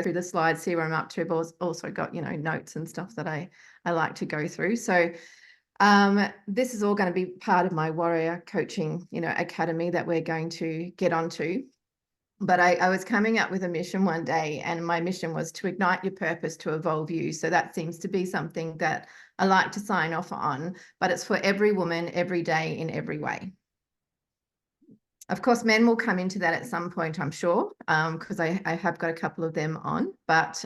through the slides, see where I'm up to. I've also got, you know, notes and stuff that I like to go through. So this is all going to be part of my Warrior Coaching, you know, academy that we're going to get onto. But I was coming up with a mission one day, and my mission was to ignite your purpose to evolve you. So that seems to be something that I like to sign off on, but it's for every woman, every day, in every way. Of course, men will come into that at some point, I'm sure, because I have got a couple of them on. But,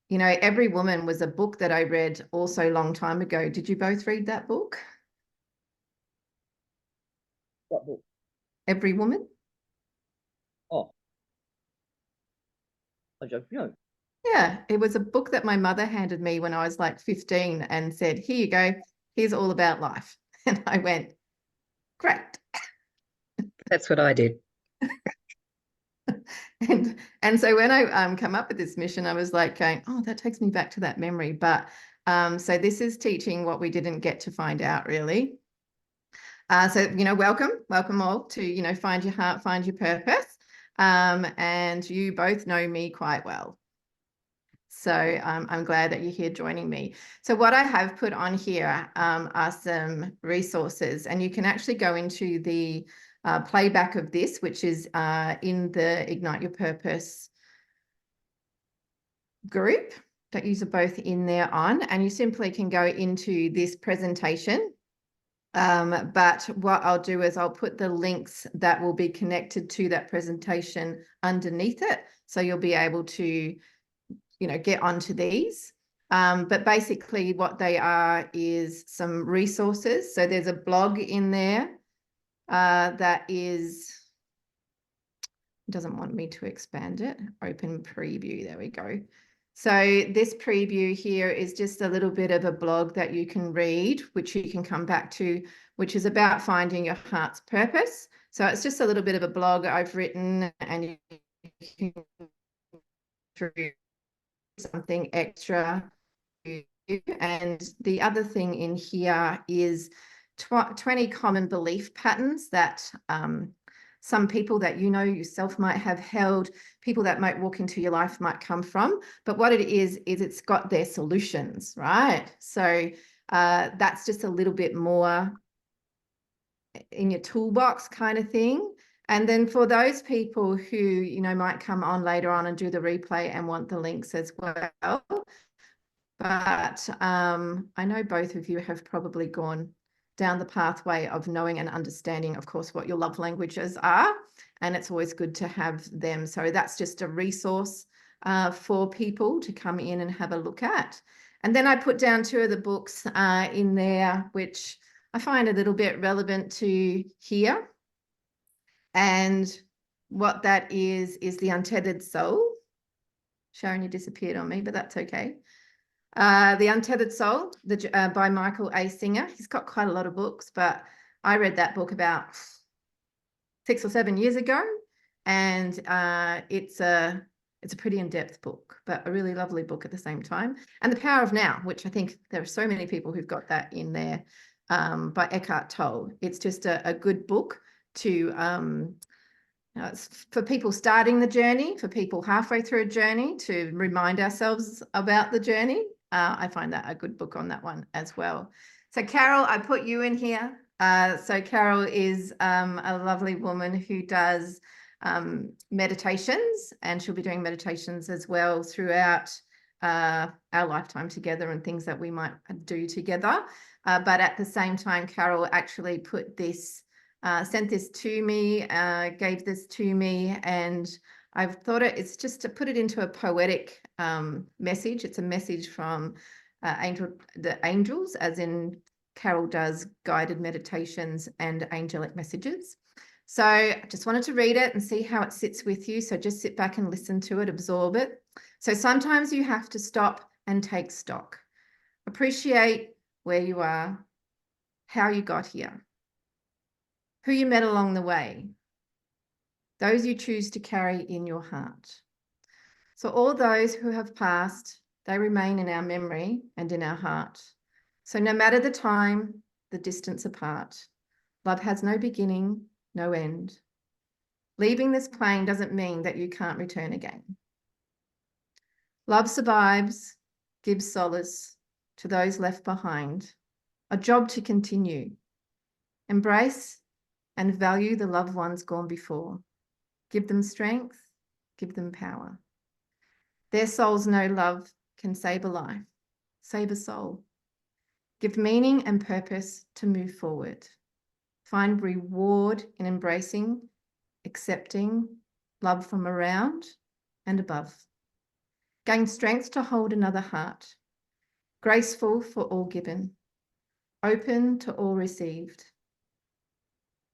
you know, Every Woman was a book that I read also a long time ago. Did you both read that book? What book? Every Woman? Oh, I don't know. Yeah, it was a book that my mother handed me when I was like 15 and said, here you go, here's all about life. And I went, great. That's what I did. And so when I come up with this mission, I was like going, oh, that takes me back to that memory. But so this is teaching what we didn't get to find out, really. So, you know, welcome all to, you know, find your heart, find your purpose. And you both know me quite well. So I'm glad that you're here joining me. So what I have put on here are some resources, and you can actually go into the playback of this, which is in the Ignite Your Purpose group that you are both in there on, and you simply can go into this presentation. But what I'll do is I'll put the links that will be connected to that presentation underneath it. So you'll be able to, you know, get onto these. But basically what they are is some resources. So there's a blog in there that is, doesn't want me to expand it, open preview, there we go. So this preview here is just a little bit of a blog that you can read, which you can come back to, which is about finding your heart's purpose. So it's just a little bit of a blog I've written, and you can through something extra. And the other thing in here is 20 common belief patterns that some people that you know yourself might have held, people that might walk into your life might come from. But what it is it's got their solutions, right? So that's just a little bit more in your toolbox kind of thing. And then for those people who, you know, might come on later on and do the replay and want the links as well. But I know both of you have probably gone down the pathway of knowing and understanding, of course, what your love languages are. And it's always good to have them. So that's just a resource for people to come in and have a look at. And then I put down 2 of the books in there, which I find a little bit relevant to here. And what that is The Untethered Soul. Sharon, you disappeared on me, but that's okay. The Untethered Soul by Michael A. Singer. He's got quite a lot of books, but I read that book about 6 or 7 years ago, and it's a pretty in-depth book, but a really lovely book at the same time. And The Power of Now, which I think there are so many people who've got that in there, by Eckhart Tolle. It's just a good book to it's for people starting the journey, for people halfway through a journey, to remind ourselves about the journey. I find that a good book on that one as well. So Carol, I put you in here. So Carol is a lovely woman who does meditations, and she'll be doing meditations as well throughout our lifetime together and things that we might do together. But at the same time, Carol actually put this, sent this to me, gave this to me, and I've thought it's just to put it into a poetic message. It's a message from the angels, as in Carol does guided meditations and angelic messages. So I just wanted to read it and see how it sits with you. So just sit back and listen to it, absorb it. So sometimes you have to stop and take stock. Appreciate where you are, how you got here, who you met along the way, those you choose to carry in your heart. So all those who have passed, they remain in our memory and in our heart. So no matter the time, the distance apart, love has no beginning, no end. Leaving this plane doesn't mean that you can't return again. Love survives, gives solace to those left behind, a job to continue. Embrace and value the loved ones gone before. Give them strength, give them power. Their souls know love can save a life, save a soul. Give meaning and purpose to move forward. Find reward in embracing, accepting love from around and above. Gain strength to hold another heart, graceful for all given, open to all received.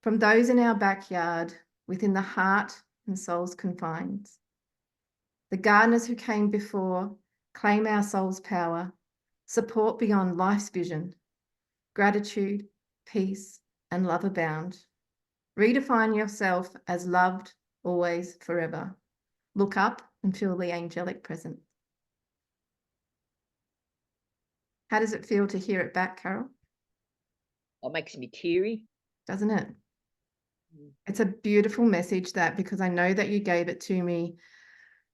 From those in our backyard, within the heart and soul's confines. The gardeners who came before claim our soul's power, support beyond life's vision, gratitude, peace, and love abound. Redefine yourself as loved, always, forever. Look up and feel the angelic presence. How does it feel to hear it back, Carol? Oh, it makes me teary. Doesn't it? It's a beautiful message, that, because I know that you gave it to me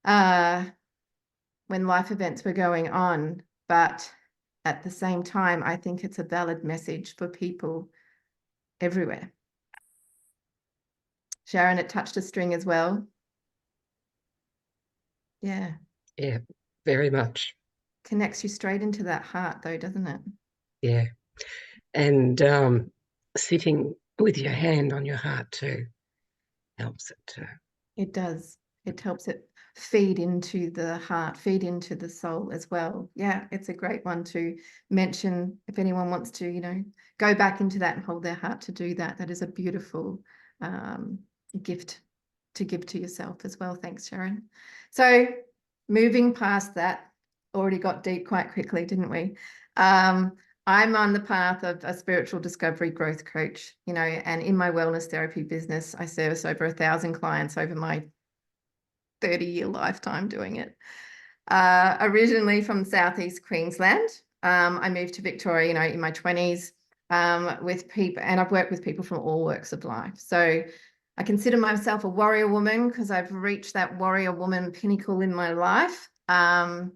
when life events were going on, but at the same time, I think it's a valid message for people everywhere. Sharon, it touched a string as well. Yeah. Yeah, very much. Connects you straight into that heart though, doesn't it? Yeah. And sitting with your hand on your heart too helps it too. It does. It helps it feed into the heart, feed into the soul as well. Yeah, it's a great one to mention if anyone wants to, you know, go back into that and hold their heart to do that. That is a beautiful gift to give to yourself as well. Thanks, Sharon. So moving past that, already got deep quite quickly, didn't we? I'm on the path of a spiritual discovery growth coach, you know, and in my wellness therapy business, I service over 1,000 clients over my 30-year lifetime doing it. Originally from Southeast Queensland, I moved to Victoria, you know, in my 20s with people, and I've worked with people from all walks of life. So I consider myself a warrior woman because I've reached that warrior woman pinnacle in my life. And,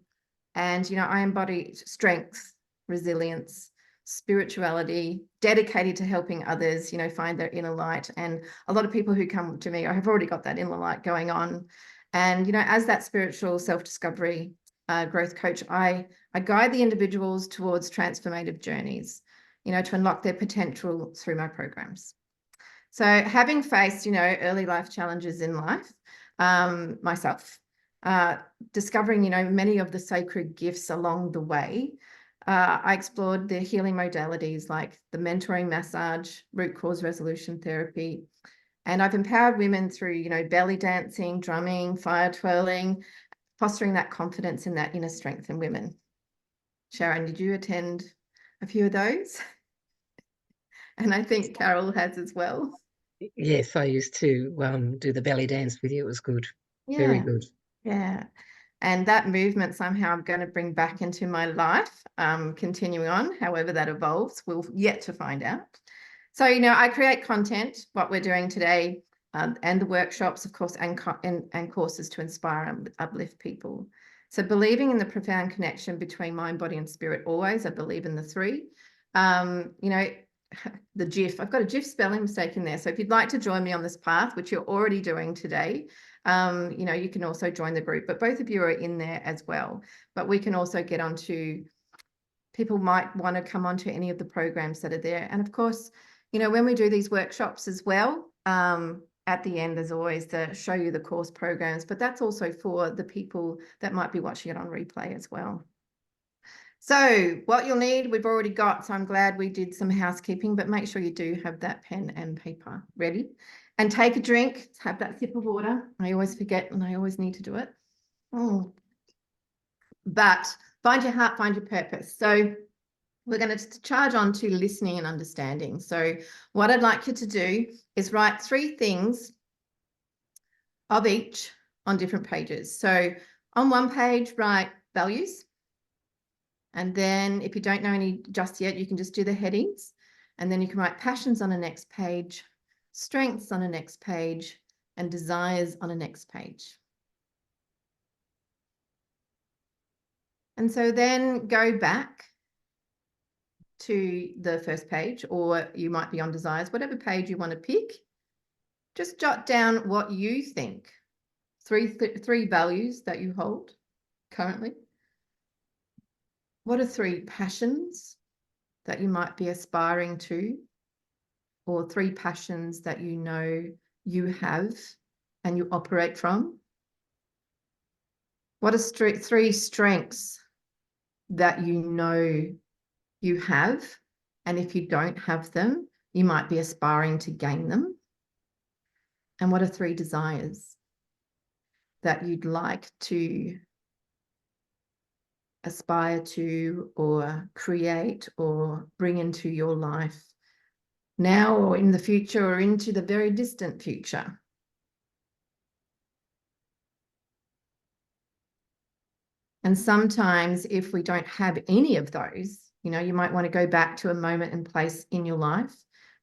you know, I embody strength, resilience, spirituality, dedicated to helping others, you know, find their inner light. And a lot of people who come to me, I have already got that inner light going on. And, you know, as that spiritual self-discovery growth coach, I guide the individuals towards transformative journeys, you know, to unlock their potential through my programs. So having faced, you know, early life challenges in life, myself, discovering, you know, many of the sacred gifts along the way, I explored the healing modalities like the mentoring massage, root cause resolution therapy, and I've empowered women through, you know, belly dancing, drumming, fire twirling, fostering that confidence and that inner strength in women. Sharon, did you attend a few of those? And I think Carol has as well. Yes, I used to do the belly dance with you. It was good. Yeah. Very good. Yeah. And that movement somehow I'm going to bring back into my life, continuing on, however that evolves, we'll yet to find out. So, you know, I create content, what we're doing today, and the workshops, of course, and courses to inspire and uplift people. So believing in the profound connection between mind, body, and spirit always, I believe in the three. You know, the GIF, I've got a GIF spelling mistake in there. So if you'd like to join me on this path, which you're already doing today, you know, you can also join the group, but both of you are in there as well. But we can also get onto, people might want to come onto any of the programs that are there. And of course, you know, when we do these workshops as well, at the end, there's always to show you the course programs, but that's also for the people that might be watching it on replay as well. So what you'll need, we've already got, so I'm glad we did some housekeeping, but make sure you do have that pen and paper ready. And take a drink, have that sip of water. I always forget and I always need to do it. But find your heart, find your purpose. So we're going to charge on to listening and understanding. So what I'd like you to do is write 3 things of each on different pages. So on one page, write values. And then if you don't know any just yet, you can just do the headings. And then you can write passions on the next page, strengths on the next page, and desires on the next page. And so then go back to the first page, or you might be on desires, whatever page you want to pick. Just jot down what you think. Three values that you hold currently. What are 3 passions that you might be aspiring to, or 3 passions that you know you have and you operate from? What are 3 strengths that you know you have, and if you don't have them, you might be aspiring to gain them? And what are 3 desires that you'd like to aspire to or create or bring into your life now or in the future or into the very distant future? And sometimes if we don't have any of those, you know, you might want to go back to a moment and place in your life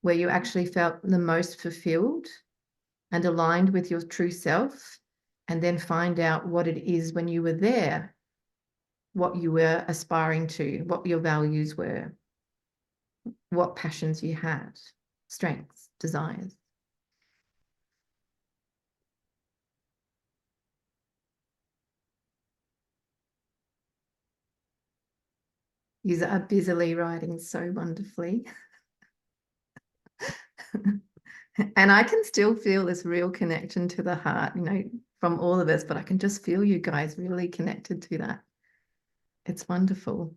where you actually felt the most fulfilled and aligned with your true self, and then find out what it is when you were there, what you were aspiring to, what your values were, what passions you had, strengths, desires. You are busily writing so wonderfully. And I can still feel this real connection to the heart, you know, from all of us, but I can just feel you guys really connected to that. It's wonderful.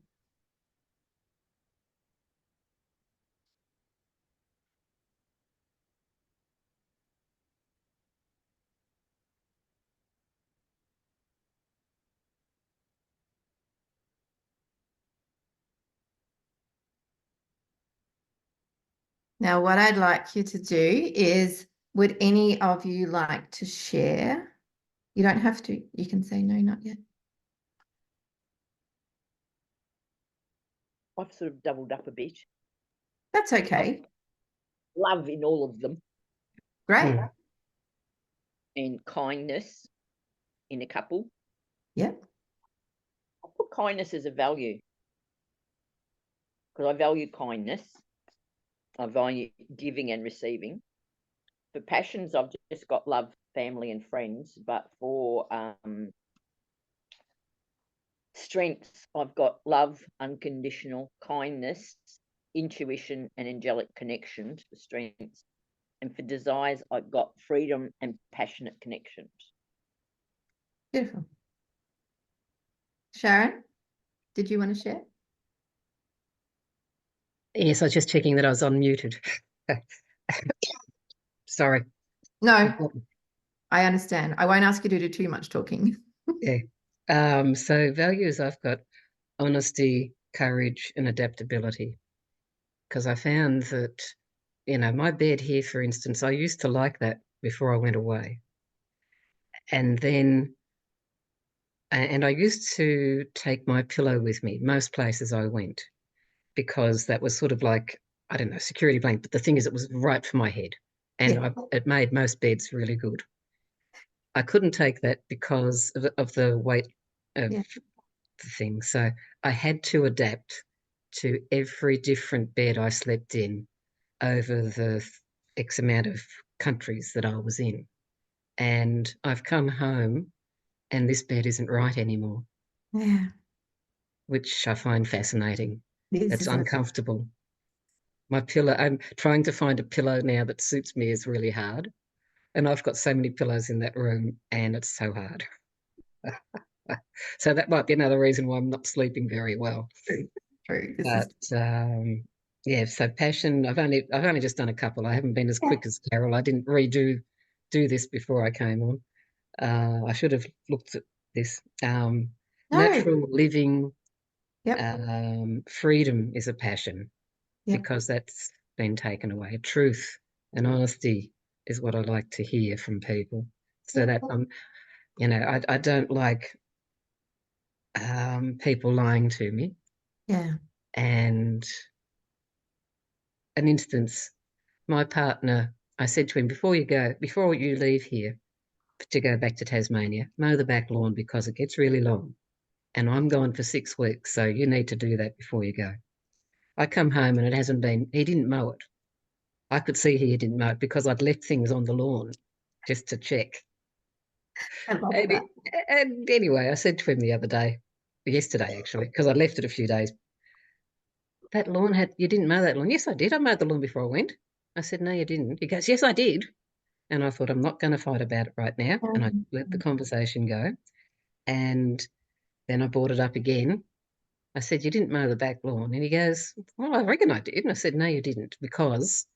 Now, what I'd like you to do is, would any of you like to share? You don't have to. You can say no, not yet. I've sort of doubled up a bit. That's okay. Love in all of them, Great. and kindness in a couple. Yep. I put kindness as a value because I value kindness. I value giving and receiving. For passions, I've just got love, family, and friends. But for strengths, I've got love, unconditional kindness, intuition, and angelic connections for strengths. And for desires, I've got freedom and passionate connections. Beautiful. Sharon, did you want to share? Yes, I was just checking that I was unmuted. Sorry. No, I understand. I won't ask you to do too much talking. Yeah. So values, I've got honesty, courage, and adaptability. Because I found that, you know, my bed here, for instance, I used to like that before I went away. And then, and I used to take my pillow with me most places I went, because that was sort of like, I don't know, security blanket. But the thing is, it was right for my head, and Yeah. it made most beds really good. I couldn't take that because of the weight of Yeah. the thing. So I had to adapt to every different bed I slept in over the X amount of countries that I was in. And I've come home and this bed isn't right anymore, Yeah. which I find fascinating. This It's is uncomfortable. My pillow, I'm trying to find a pillow now that suits me is really hard. And I've got so many pillows in that room and it's so hard. So that might be another reason why I'm not sleeping very well. true. But yeah, so passion, I've only just done a couple. I haven't been as quick as Carol. I didn't do this before I came on. I should have looked at this. No. Natural living, Yep. freedom is a passion, Yep. because that's been taken away. Truth and honesty is what I like to hear from people. So Yep. that you know, I don't like people lying to me. Yeah. And an instance, my partner, I said to him, before you leave here to go back to Tasmania, mow the back lawn because it gets really long. and I'm gone for 6 weeks, so you need to do that before you go. I come home and he didn't mow it. I could see he didn't mow it because I'd left things on the lawn just to check. I love And, that. and anyway, I said to him yesterday actually, because I'd left it a few days, that lawn you didn't mow that lawn. Yes, I did. I mowed the lawn before I went. I said, no, you didn't. He goes, yes, I did. And I thought, I'm not going to fight about it right now. And I let the conversation go. And then I brought it up again. I said, you didn't mow the back lawn. And he goes, well, I reckon I did. And I said, no, you didn't, because,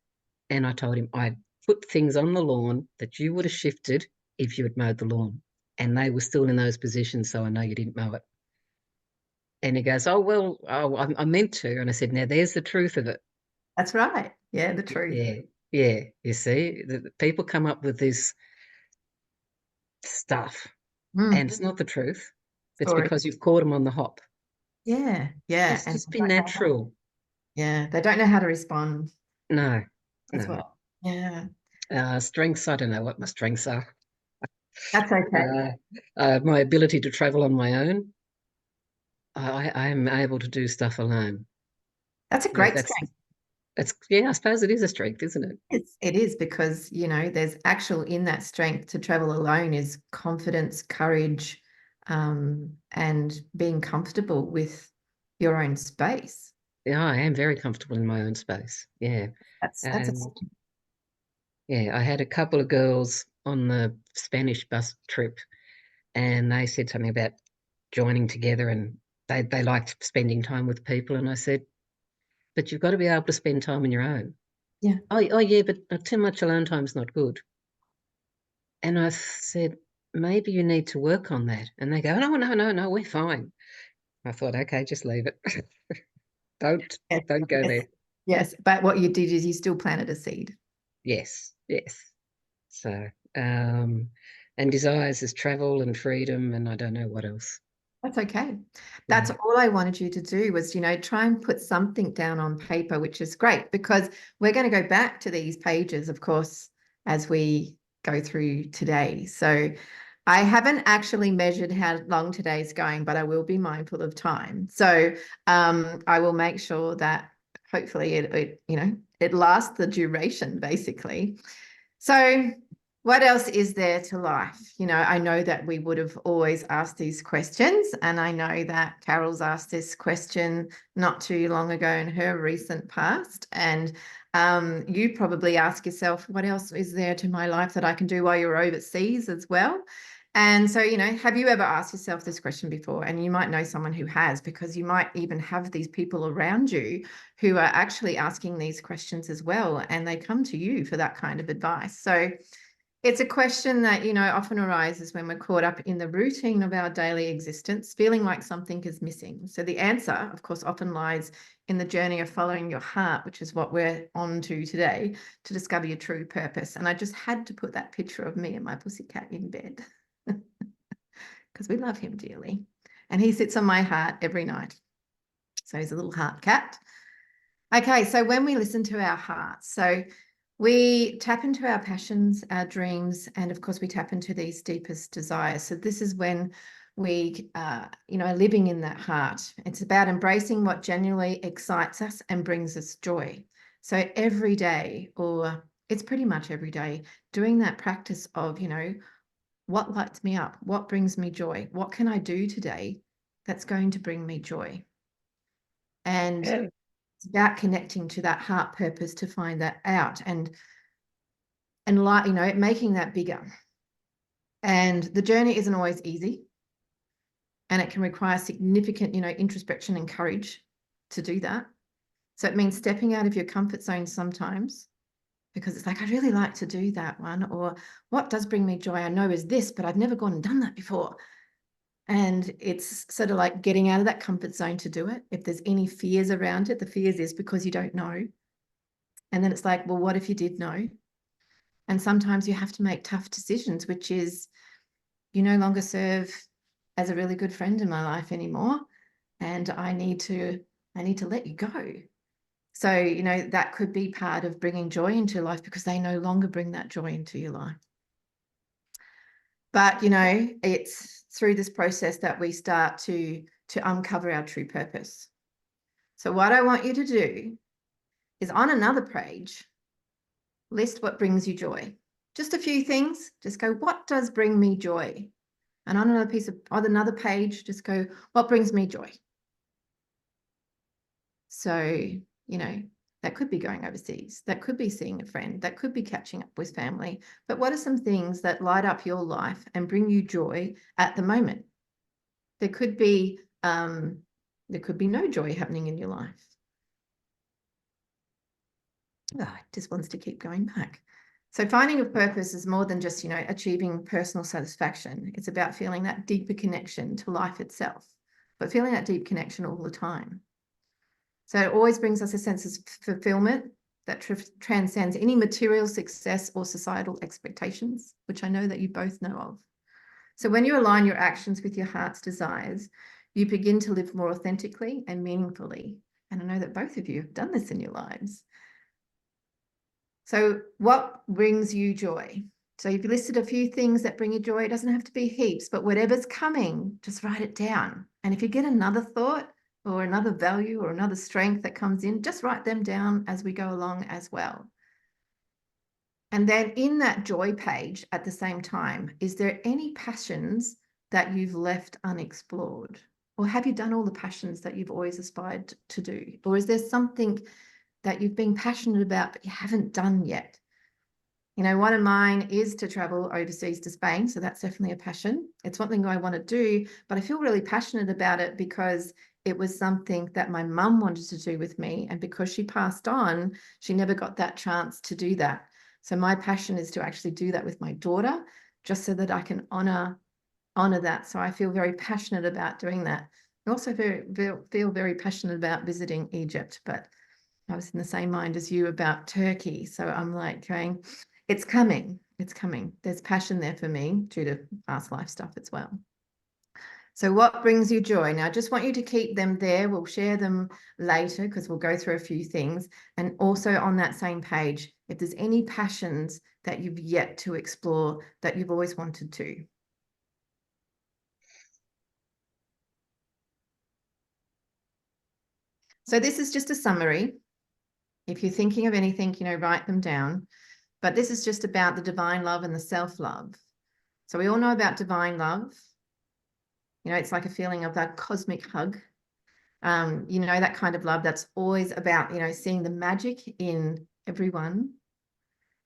and I told him, I put things on the lawn that you would have shifted if you had mowed the lawn. And they were still in those positions, so I know you didn't mow it. And he goes, oh, well, I meant to. And I said, now there's the truth of it. That's right. Yeah, the truth. Yeah. You see, the people come up with this stuff, and it's not the truth. It's Story. because you've caught them on the hop. Yeah. Just be natural. Yeah, they don't know how to respond. No. That's what. Yeah. Strengths, I don't know what my strengths are. That's okay. My ability to travel on my own. I am able to do stuff alone. That's a great strength. I suppose it is a strength, isn't it? It is, because, there's actual in that strength to travel alone is confidence, courage, and being comfortable with your own space. Yeah, I am very comfortable in my own space. Yeah. Yeah, I had a couple of girls on the Spanish bus trip, and they said something about joining together, and they liked spending time with people. And I said, but you've got to be able to spend time on your own. Yeah. Oh yeah, but too much alone time is not good. And I said, maybe you need to work on that. And they go, no, we're fine. I thought, okay, just leave it. Don't go there. Yes, but what you did is you still planted a seed. Yes. So, and desires is travel and freedom, and I don't know what else. That's okay. That's all I wanted you to do was, try and put something down on paper, which is great, because we're going to go back to these pages, of course, as we go through today. So I haven't actually measured how long today's going, but I will be mindful of time. So I will make sure that hopefully it lasts the duration, basically. So what else is there to life? I know that we would have always asked these questions, and I know that Carol's asked this question not too long ago in her recent past. And you probably ask yourself, what else is there to my life that I can do while you're overseas as well? And so, have you ever asked yourself this question before? And you might know someone who has, because you might even have these people around you who are actually asking these questions as well, and they come to you for that kind of advice. So it's a question that, often arises when we're caught up in the routine of our daily existence, feeling like something is missing. So the answer, of course, often lies in the journey of following your heart, which is what we're on to today, to discover your true purpose. And I just had to put that picture of me and my pussycat in bed because we love him dearly. And he sits on my heart every night. So he's a little heart cat. Okay, so when we listen to our hearts, so we tap into our passions, our dreams, and of course we tap into these deepest desires. So this is when we, are living in that heart. It's about embracing what genuinely excites us and brings us joy. So every day, or it's pretty much every day, doing that practice of, what lights me up? What brings me joy? What can I do today that's going to bring me joy? And it's about connecting to that heart purpose to find that out and making that bigger. And the journey isn't always easy, and it can require significant, introspection and courage to do that. So it means stepping out of your comfort zone sometimes, because it's like, I'd really like to do that one, or what does bring me joy I know is this, but I've never gone and done that before. And it's sort of like getting out of that comfort zone to do it. If there's any fears around it, the fears is because you don't know. And then it's like, well, what if you did know? And sometimes you have to make tough decisions, which is, you no longer serve as a really good friend in my life anymore, and I need to let you go. So, that could be part of bringing joy into life, because they no longer bring that joy into your life. But, you know, it's through this process that we start to uncover our true purpose. So what I want you to do is, on another page, list what brings you joy. Just a few things. Just go, what does bring me joy? And on another page, just go, what brings me joy? So, you know, that could be going overseas. That could be seeing a friend. That could be catching up with family. But what are some things that light up your life and bring you joy at the moment? There could be no joy happening in your life. Oh, it just wants to keep going back. So finding a purpose is more than just, you know, achieving personal satisfaction. It's about feeling that deeper connection to life itself, but feeling that deep connection all the time. So it always brings us a sense of fulfillment that transcends any material success or societal expectations, which I know that you both know of. So when you align your actions with your heart's desires, you begin to live more authentically and meaningfully. And I know that both of you have done this in your lives. So what brings you joy? So you've listed a few things that bring you joy. It doesn't have to be heaps, but whatever's coming, just write it down. And if you get another thought or another value or another strength that comes in, just write them down as we go along as well. And then in that joy page at the same time, is there any passions that you've left unexplored? Or have you done all the passions that you've always aspired to do? Or is there something that you've been passionate about but you haven't done yet? You know, one of mine is to travel overseas to Spain. So that's definitely a passion. It's one thing I want to do, but I feel really passionate about it because it was something that my mum wanted to do with me. And because she passed on, she never got that chance to do that. So my passion is to actually do that with my daughter, just so that I can honor that. So I feel very passionate about doing that. I also feel very passionate about visiting Egypt, but I was in the same mind as you about Turkey. So I'm like going, it's coming. It's coming. There's passion there for me due to past life stuff as well. So what brings you joy? Now, I just want you to keep them there. We'll share them later because we'll go through a few things. And also on that same page, if there's any passions that you've yet to explore that you've always wanted to. So this is just a summary. If you're thinking of anything, you know, write them down. But this is just about the divine love and the self-love. So we all know about divine love. You know, it's like a feeling of that cosmic hug. You know, that kind of love that's always about, you know, seeing the magic in everyone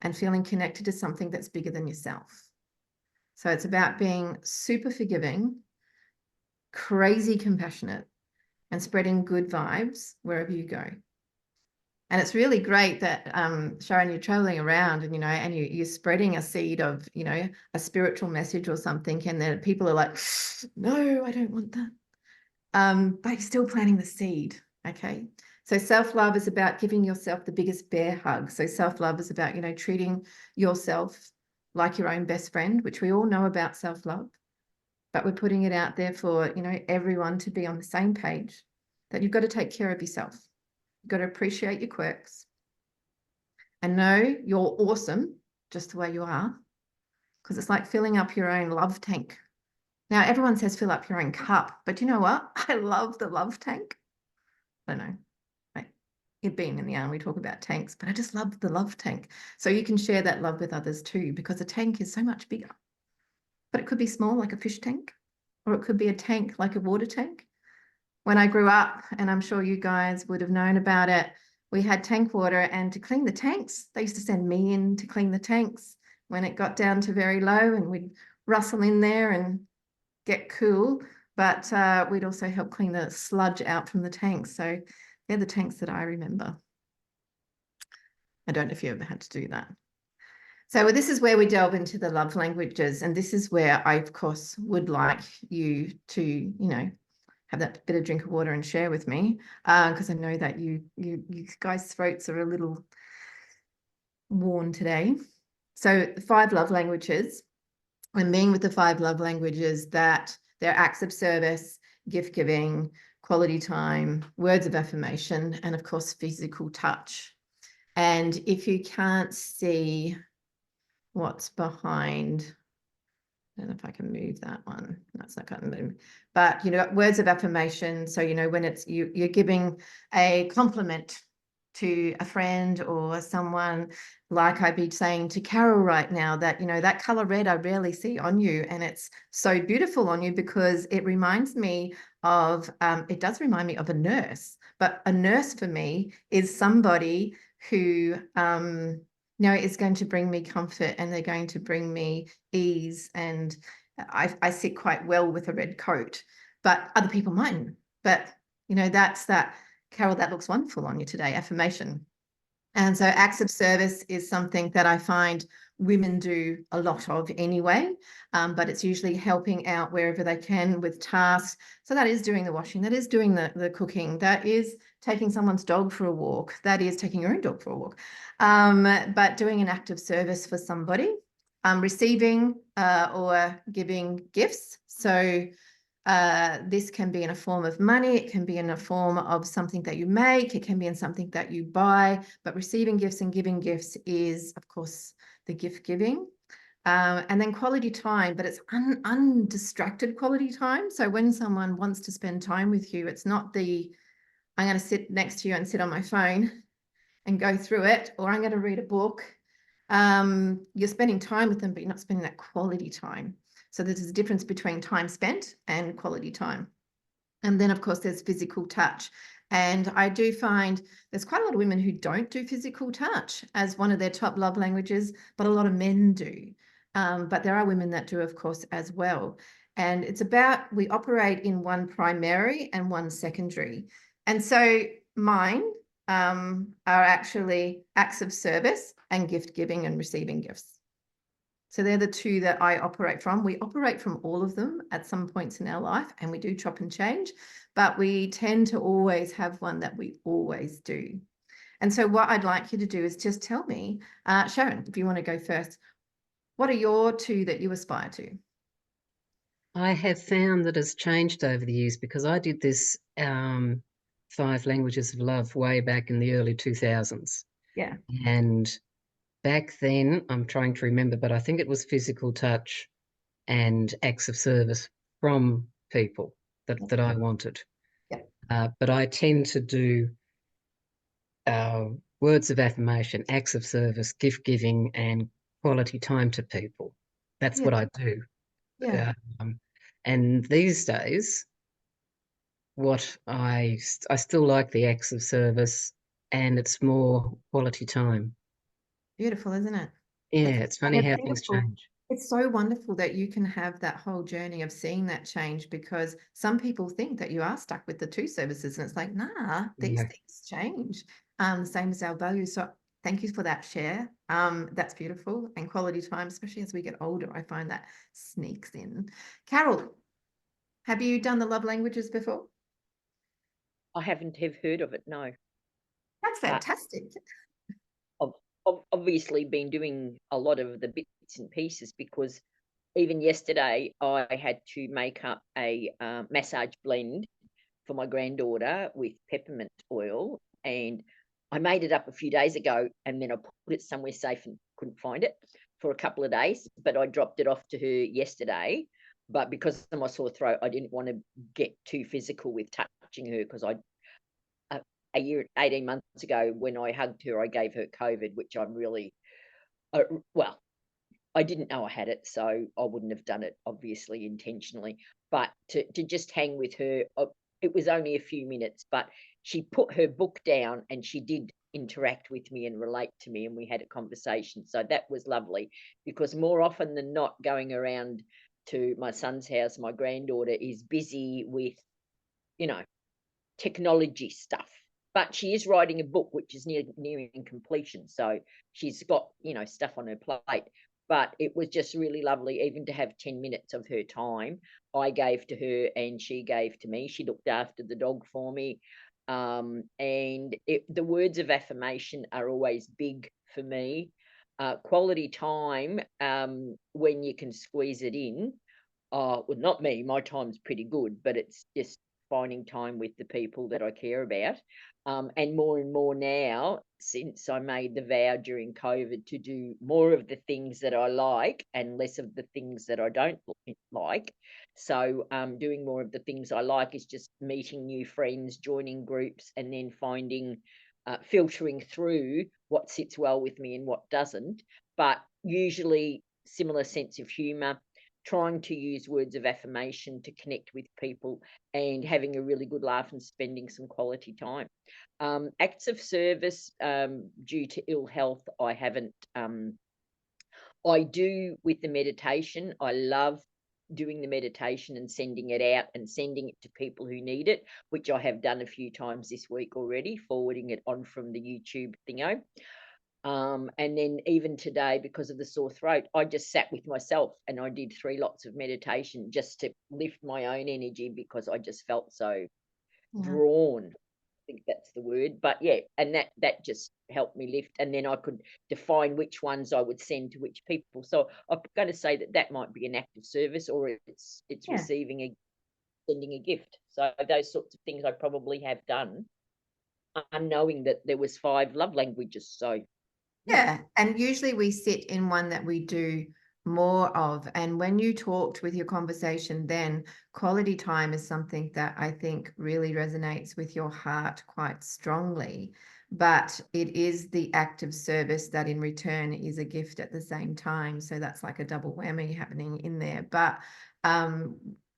and feeling connected to something that's bigger than yourself. So it's about being super forgiving, crazy compassionate, and spreading good vibes wherever you go. And it's really great that, Sharon, you're traveling around and, you know, and you're spreading a seed of, you know, a spiritual message or something. And then people are like, no, I don't want that. But you're still planting the seed. Okay. So self-love is about giving yourself the biggest bear hug. So self-love is about, you know, treating yourself like your own best friend, which we all know about self-love, but we're putting it out there for, you know, everyone to be on the same page that you've got to take care of yourself. You've got to appreciate your quirks and know you're awesome just the way you are, because it's like filling up your own love tank. Now, everyone says fill up your own cup, but you know what? I love the love tank. I don't know. You've been in the army, we talk about tanks, but I just love the love tank. So you can share that love with others too, because a tank is so much bigger. But it could be small, like a fish tank, or it could be a tank like a water tank. When I grew up, and I'm sure you guys would have known about it, we had tank water, and to clean the tanks, they used to send me in to clean the tanks when it got down to very low, and we'd rustle in there and get cool, but we'd also help clean the sludge out from the tanks. So they're the tanks that I remember. I don't know if you ever had to do that. So this is where we delve into the love languages, and this is where I, of course, would like you to, you know, have that bit of drink of water and share with me, because I know that you guys' throats are a little worn today. So the 5 love languages, and being with the 5 love languages, that they're acts of service, gift giving, quality time, words of affirmation, and of course, physical touch. And if you can't see what's behind, don't know if I can move that one. That's not going to move. But, you know, words of affirmation. So, you know, when it's you're giving a compliment to a friend or someone, like I'd be saying to Carol right now that, you know, that color red I rarely see on you. And it's so beautiful on you because it reminds me of, it does remind me of a nurse. But a nurse for me is somebody who, is going to bring me comfort and they're going to bring me ease. And I sit quite well with a red coat, but other people mightn't. But, you know, that's that, Carol, that looks wonderful on you today, affirmation. And so acts of service is something that I find women do a lot of anyway, but it's usually helping out wherever they can with tasks. So that is doing the washing, that is doing the cooking, that is taking someone's dog for a walk, that is taking your own dog for a walk, but doing an act of service for somebody, receiving or giving gifts. So this can be in a form of money, it can be in a form of something that you make, it can be in something that you buy, but receiving gifts and giving gifts is, of course, the gift giving. And then quality time, but it's undistracted quality time. So when someone wants to spend time with you, it's not the, I'm going to sit next to you and sit on my phone and go through it, or I'm going to read a book. You're spending time with them, but you're not spending that quality time. So there's a difference between time spent and quality time. And then, of course, there's physical touch. And I do find there's quite a lot of women who don't do physical touch as one of their top love languages, but a lot of men do. But there are women that do, of course, as well. And it's about, we operate in one primary and one secondary. And so mine are actually acts of service and gift giving and receiving gifts. So they're the two that I operate from. We operate from all of them at some points in our life, and we do chop and change, but we tend to always have one that we always do. And so what I'd like you to do is just tell me, Sharon, if you want to go first, what are your two that you aspire to? I have found that it's changed over the years because I did this 5 languages of love way back in the early 2000s. Yeah. And back then, I'm trying to remember, but I think it was physical touch and acts of service from people that I wanted. Yeah. But I tend to do words of affirmation, acts of service, gift giving, and quality time to people. That's what I do. Yeah. And these days, what I still like the acts of service, and it's more quality time. Beautiful, isn't it? Yeah, it's funny how things change. It's so wonderful that you can have that whole journey of seeing that change, because some people think that you are stuck with the 2 services, and it's like, nah, these things change. Same as our values. So thank you for that share. That's beautiful. And quality time, especially as we get older, I find that sneaks in. Carol, have you done the love languages before? I haven't have heard of it, no. That's fantastic. I've obviously been doing a lot of the bits and pieces, because even yesterday I had to make up a massage blend for my granddaughter with peppermint oil, and I made it up a few days ago, and then I put it somewhere safe and couldn't find it for a couple of days, but I dropped it off to her yesterday. But because of my sore throat, I didn't want to get too physical with touching her, because a year, 18 months ago, when I hugged her, I gave her COVID, which I'm really, well, I didn't know I had it, so I wouldn't have done it, obviously, intentionally. But to just hang with her, it was only a few minutes, but she put her book down and she did interact with me and relate to me, and we had a conversation. So that was lovely, because more often than not, going around to my son's house, my granddaughter is busy with, technology stuff. But she is writing a book which is nearing completion, so she's got stuff on her plate. But it was just really lovely, even to have 10 minutes of her time. I gave to her and she gave to me. She looked after the dog for me, and the words of affirmation are always big for me. Quality time, when you can squeeze it in. Well, not me, my time's pretty good, but it's just finding time with the people that I care about. And more now, since I made the vow during COVID to do more of the things that I like and less of the things that I don't like. So doing more of the things I like is just meeting new friends, joining groups, and then filtering through what sits well with me and what doesn't. But usually similar sense of humour, trying to use words of affirmation to connect with people, and having a really good laugh and spending some quality time. Acts of service, due to ill health, I haven't. I do with the meditation. I love doing the meditation and sending it out and sending it to people who need it, which I have done a few times this week already, forwarding it on from the YouTube thingo. And then even today, because of the sore throat, I just sat with myself and I did 3 lots of meditation just to lift my own energy, because I just felt so drawn. I think that's the word. But yeah, and that just helped me lift, and then I could define which ones I would send to which people. So I'm going to say that might be an act of service, or it's sending a gift. So those sorts of things I probably have done, unknowing that there was 5 love languages. So yeah, and usually we sit in one that we do more of. And when you talked with your conversation, then quality time is something that I think really resonates with your heart quite strongly. But it is the act of service that in return is a gift at the same time. So that's like a double whammy happening in there. But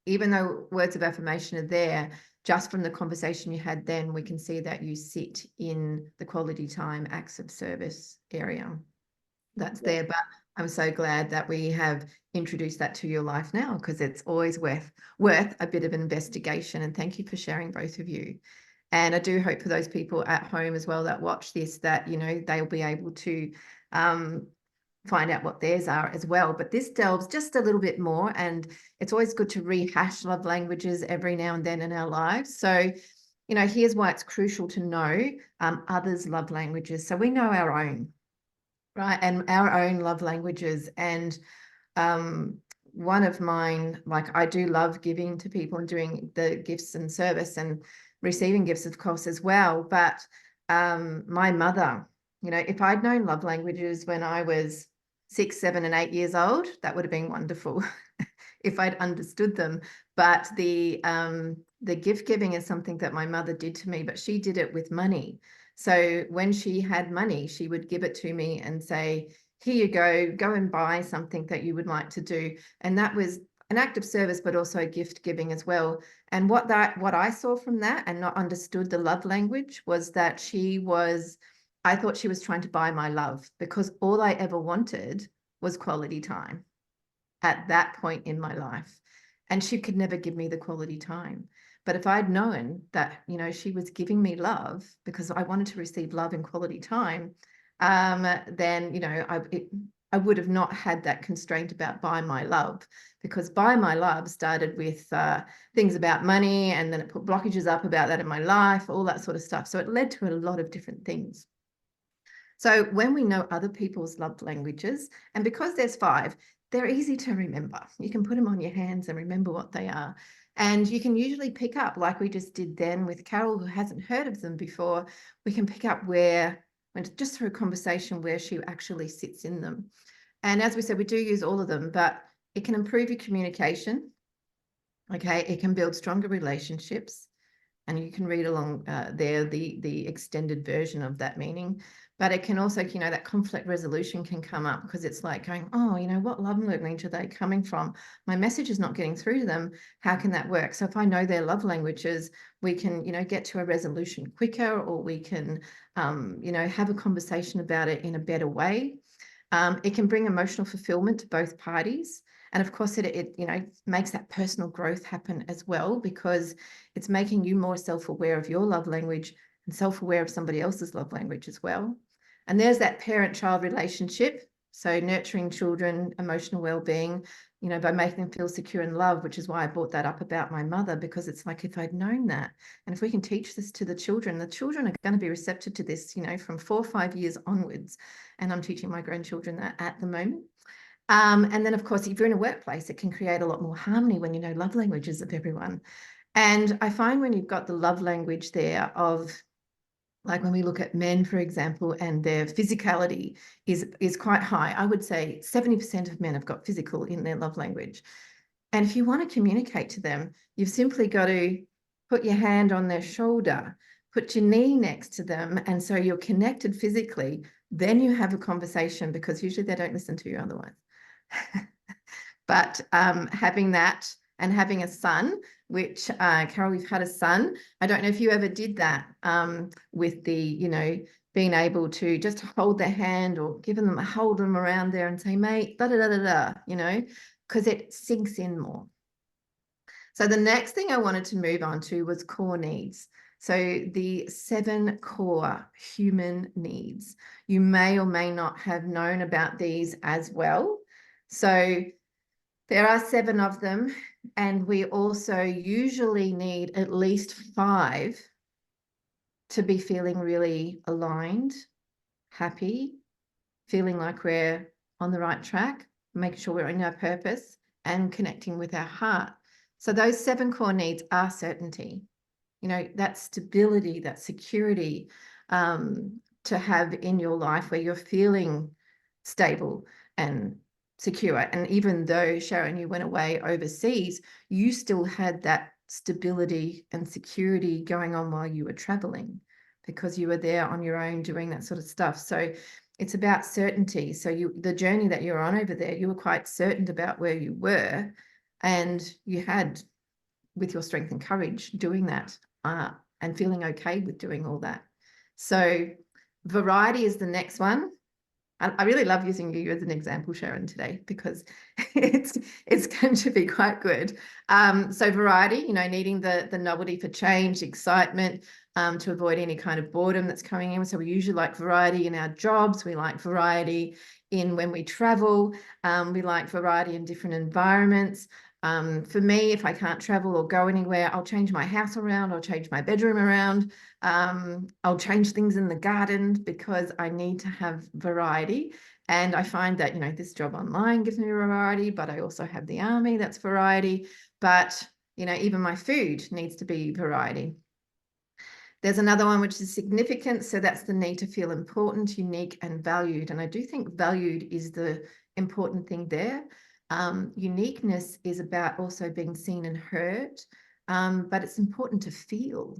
even though words of affirmation are there, just from the conversation you had then, we can see that you sit in the quality time acts of service area. That's there. But I'm so glad that we have introduced that to your life now, because it's always worth a bit of investigation. And thank you for sharing, both of you. And I do hope for those people at home as well that watch this, that, you know, they'll be able to find out what theirs are as well. But this delves just a little bit more, and it's always good to rehash love languages every now and then in our lives. So, you know, here's why it's crucial to know others' love languages, so we know our own, right? And our own love languages. And one of mine, like, I do love giving to people and doing the gifts and service and receiving gifts, of course, as well. But my mother, you know, if I'd known love languages when I was 6, 7, and 8 years old, that would have been wonderful if I'd understood them. But the gift giving is something that my mother did to me, but she did it with money. So when she had money, she would give it to me and say, here you go and buy something that you would like to do. And that was an act of service, but also gift giving as well. And what I saw from that, and not understood the love language, was that I thought she was trying to buy my love, because all I ever wanted was quality time at that point in my life. And she could never give me the quality time. But if I'd known that, you know, she was giving me love because I wanted to receive love and quality time, then, you know, I would have not had that constraint about buy my love, because buy my love started with things about money, and then it put blockages up about that in my life, all that sort of stuff. So it led to a lot of different things. So when we know other people's love languages, and because there's 5, they're easy to remember. You can put them on your hands and remember what they are. And you can usually pick up, like we just did then with Carol, who hasn't heard of them before, we can pick up just through a conversation, where she actually sits in them. And as we said, we do use all of them, but it can improve your communication. Okay, it can build stronger relationships. And you can read along there the extended version of that meaning. But it can also, you know, that conflict resolution can come up, because it's like going, oh, you know, what love language are they coming from? My message is not getting through to them. How can that work? So if I know their love languages, we can, you know, get to a resolution quicker, or we can, you know, have a conversation about it in a better way. It can bring emotional fulfillment to both parties. And of course, it you know, makes that personal growth happen as well, because it's making you more self-aware of your love language and self-aware of somebody else's love language as well. And there's that parent-child relationship. So nurturing children, emotional well-being, you know, by making them feel secure and loved, which is why I brought that up about my mother, because it's like, if I'd known that, and if we can teach this to the children are going to be receptive to this, you know, from 4 or 5 years onwards. And I'm teaching my grandchildren that at the moment. And then, of course, if you're in a workplace, it can create a lot more harmony when you know love languages of everyone. And I find when you've got the love language there of, like when we look at men, for example, and their physicality is quite high. I would say 70% of men have got physical in their love language. And if you want to communicate to them, you've simply got to put your hand on their shoulder, put your knee next to them, and so you're connected physically. Then you have a conversation, because usually they don't listen to you otherwise. But having that and having a son, which Carol, we've had a son. I don't know if you ever did that with the, you know, being able to just hold their hand or hold them around there and say, mate, da da da da da, you know, because it sinks in more. So the next thing I wanted to move on to was core needs. So the 7 core human needs. You may or may not have known about these as well. So there are 7 of them, and we also usually need at least 5 to be feeling really aligned, happy, feeling like we're on the right track, making sure we're in our purpose and connecting with our heart. So those 7 core needs are certainty, you know, that stability, that security to have in your life where you're feeling stable and secure. And even though, Sharon, you went away overseas, you still had that stability and security going on while you were traveling, because you were there on your own doing that sort of stuff. So it's about certainty. So the journey that you're on over there, you were quite certain about where you were, and you had, with your strength and courage, doing that and feeling okay with doing all that. So variety is the next one. I really love using you as an example, Sharon, today, because it's going to be quite good. So variety, you know, needing the novelty for change, excitement, to avoid any kind of boredom that's coming in. So we usually like variety in our jobs. We like variety in when we travel. We like variety in different environments. For me, if I can't travel or go anywhere, I'll change my house around, I'll change my bedroom around, I'll change things in the garden, because I need to have variety. And I find that, you know, this job online gives me variety, but I also have the army, that's variety. But, you know, even my food needs to be variety. There's another one which is significance. So that's the need to feel important, unique, and valued. And I do think valued is the important thing there. Uniqueness is about also being seen and heard, but it's important to feel,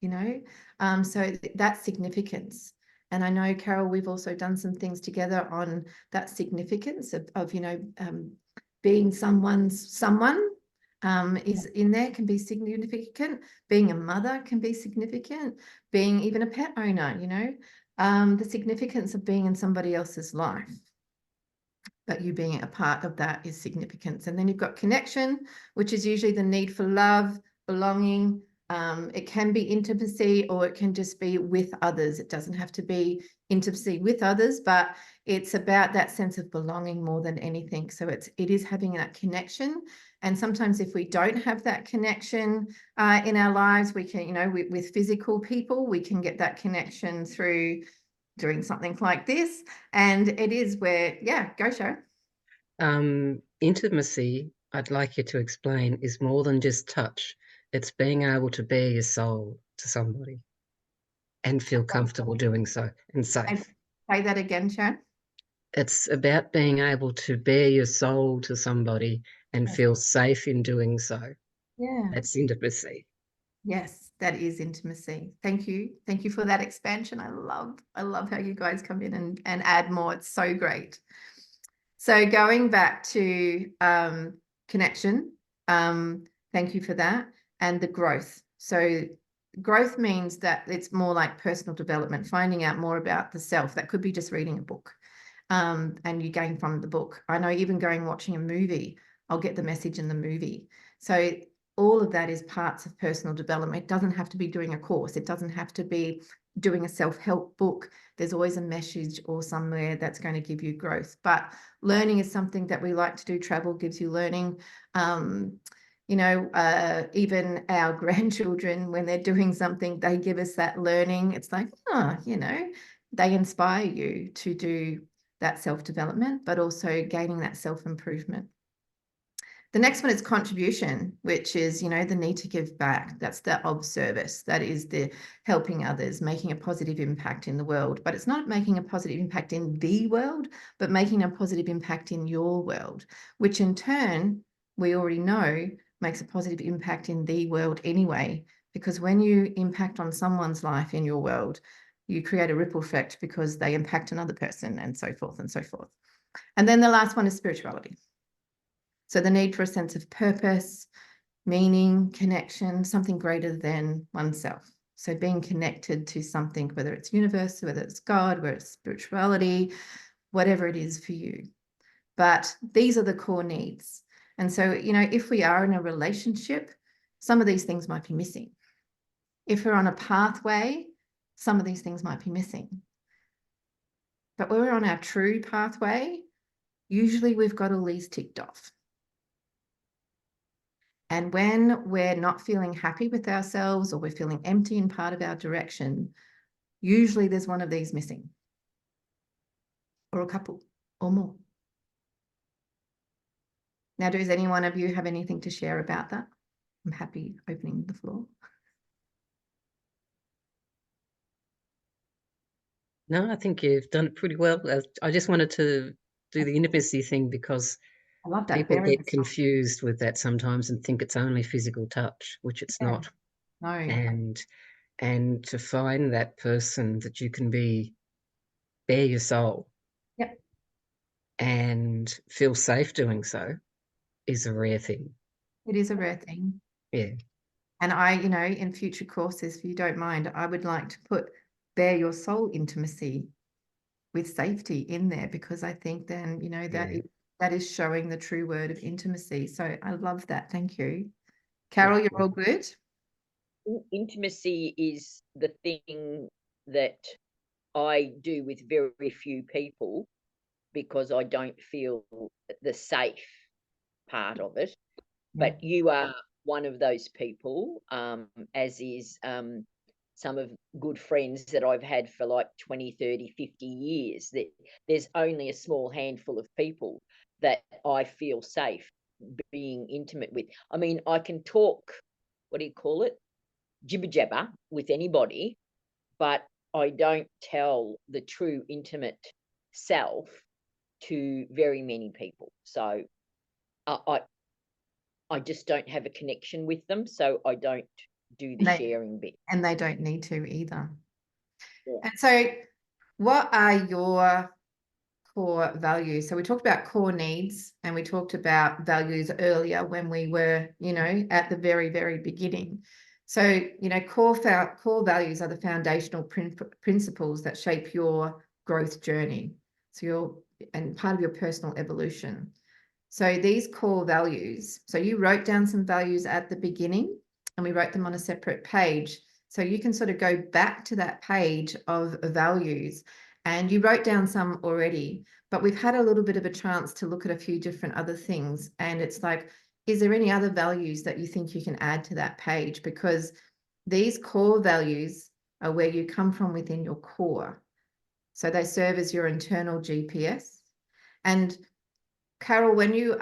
you know, so that's significance. And I know, Carol, we've also done some things together on that significance of you know, being someone is in there, can be significant. Being a mother can be significant. Being even a pet owner, you know, the significance of being in somebody else's life. But you being a part of that is significance. And then you've got connection, which is usually the need for love, belonging. It can be intimacy, or it can just be with others. It doesn't have to be intimacy with others, but it's about that sense of belonging more than anything. So it is having that connection. And sometimes if we don't have that connection in our lives, we can, you know, with physical people, we can get that connection through doing something like this. And it is where, yeah, go Sharon. Intimacy, I'd like you to explain, is more than just touch. It's being able to bare your soul to somebody and feel comfortable doing so and safe. Say that again, Sharon. It's about being able to bare your soul to somebody and feel safe in doing so. Yeah. That's intimacy. Yes, that is intimacy. Thank you. Thank you for that expansion. I love how you guys come in and add more. It's so great. So going back to connection, thank you for that. And the growth. So growth means that it's more like personal development, finding out more about the self. That could be just reading a book, and you gain from the book. I know even watching a movie, I'll get the message in the movie. So all of that is parts of personal development. It doesn't have to be doing a course. It doesn't have to be doing a self-help book. There's always a message or somewhere that's going to give you growth. But learning is something that we like to do. Travel gives you learning. You know, even our grandchildren, when they're doing something, they give us that learning. It's like, oh, you know, they inspire you to do that self-development, but also gaining that self-improvement. The next one is contribution, which is, you know, the need to give back. That's the of service. That is the helping others, making a positive impact in the world. But it's not making a positive impact in the world, but making a positive impact in your world, which in turn, we already know makes a positive impact in the world anyway. Because when you impact on someone's life in your world, you create a ripple effect because they impact another person, and so forth and so forth. And then the last one is spirituality. So the need for a sense of purpose, meaning, connection, something greater than oneself. So being connected to something, whether it's universe, whether it's God, whether it's spirituality, whatever it is for you. But these are the core needs. And so, you know, if we are in a relationship, some of these things might be missing. If we're on a pathway, some of these things might be missing. But when we're on our true pathway, usually we've got all these ticked off. And when we're not feeling happy with ourselves, or we're feeling empty in part of our direction, usually there's one of these missing, or a couple or more. Now, does any one of you have anything to share about that? I'm happy opening the floor. No, I think you've done it pretty well. I just wanted to do the intimacy thing because I love that. people Very get confused with that sometimes and think it's only physical touch, which it's not. No. And to find that person that you can be bare your soul, Yep, and feel safe doing so is a rare thing. it is a rare thing. Yeah. And I, you know, in future courses, if you don't mind, I would like to put bare your soul intimacy with safety in there, because I think then, you know, that is showing the true word of intimacy. So I love that. Thank you. Carol, you're all good? Intimacy is the thing that I do with very few people, because I don't feel the safe part of it. But you are one of those people, as is some of good friends that I've had for like 20, 30, 50 years. That there's only a small handful of people that I feel safe being intimate with. I mean, I can talk, what do you call it? Jibber jabber with anybody, but I don't tell the true intimate self to very many people. So I just don't have a connection with them, so I don't do the sharing bit. And they don't need to either. Yeah. And so what are your core values? So we talked about core needs, and we talked about values earlier when we were, you know, at the very, very beginning. So, you know, core values are the foundational principles that shape your growth journey. So and part of your personal evolution. So these core values, so you wrote down some values at the beginning, and we wrote them on a separate page. So you can sort of go back to that page of values, and you wrote down some already, but we've had a little bit of a chance to look at a few different other things. And it's like, is there any other values that you think you can add to that page? Because these core values are where you come from within your core. So they serve as your internal GPS. And Carol, when you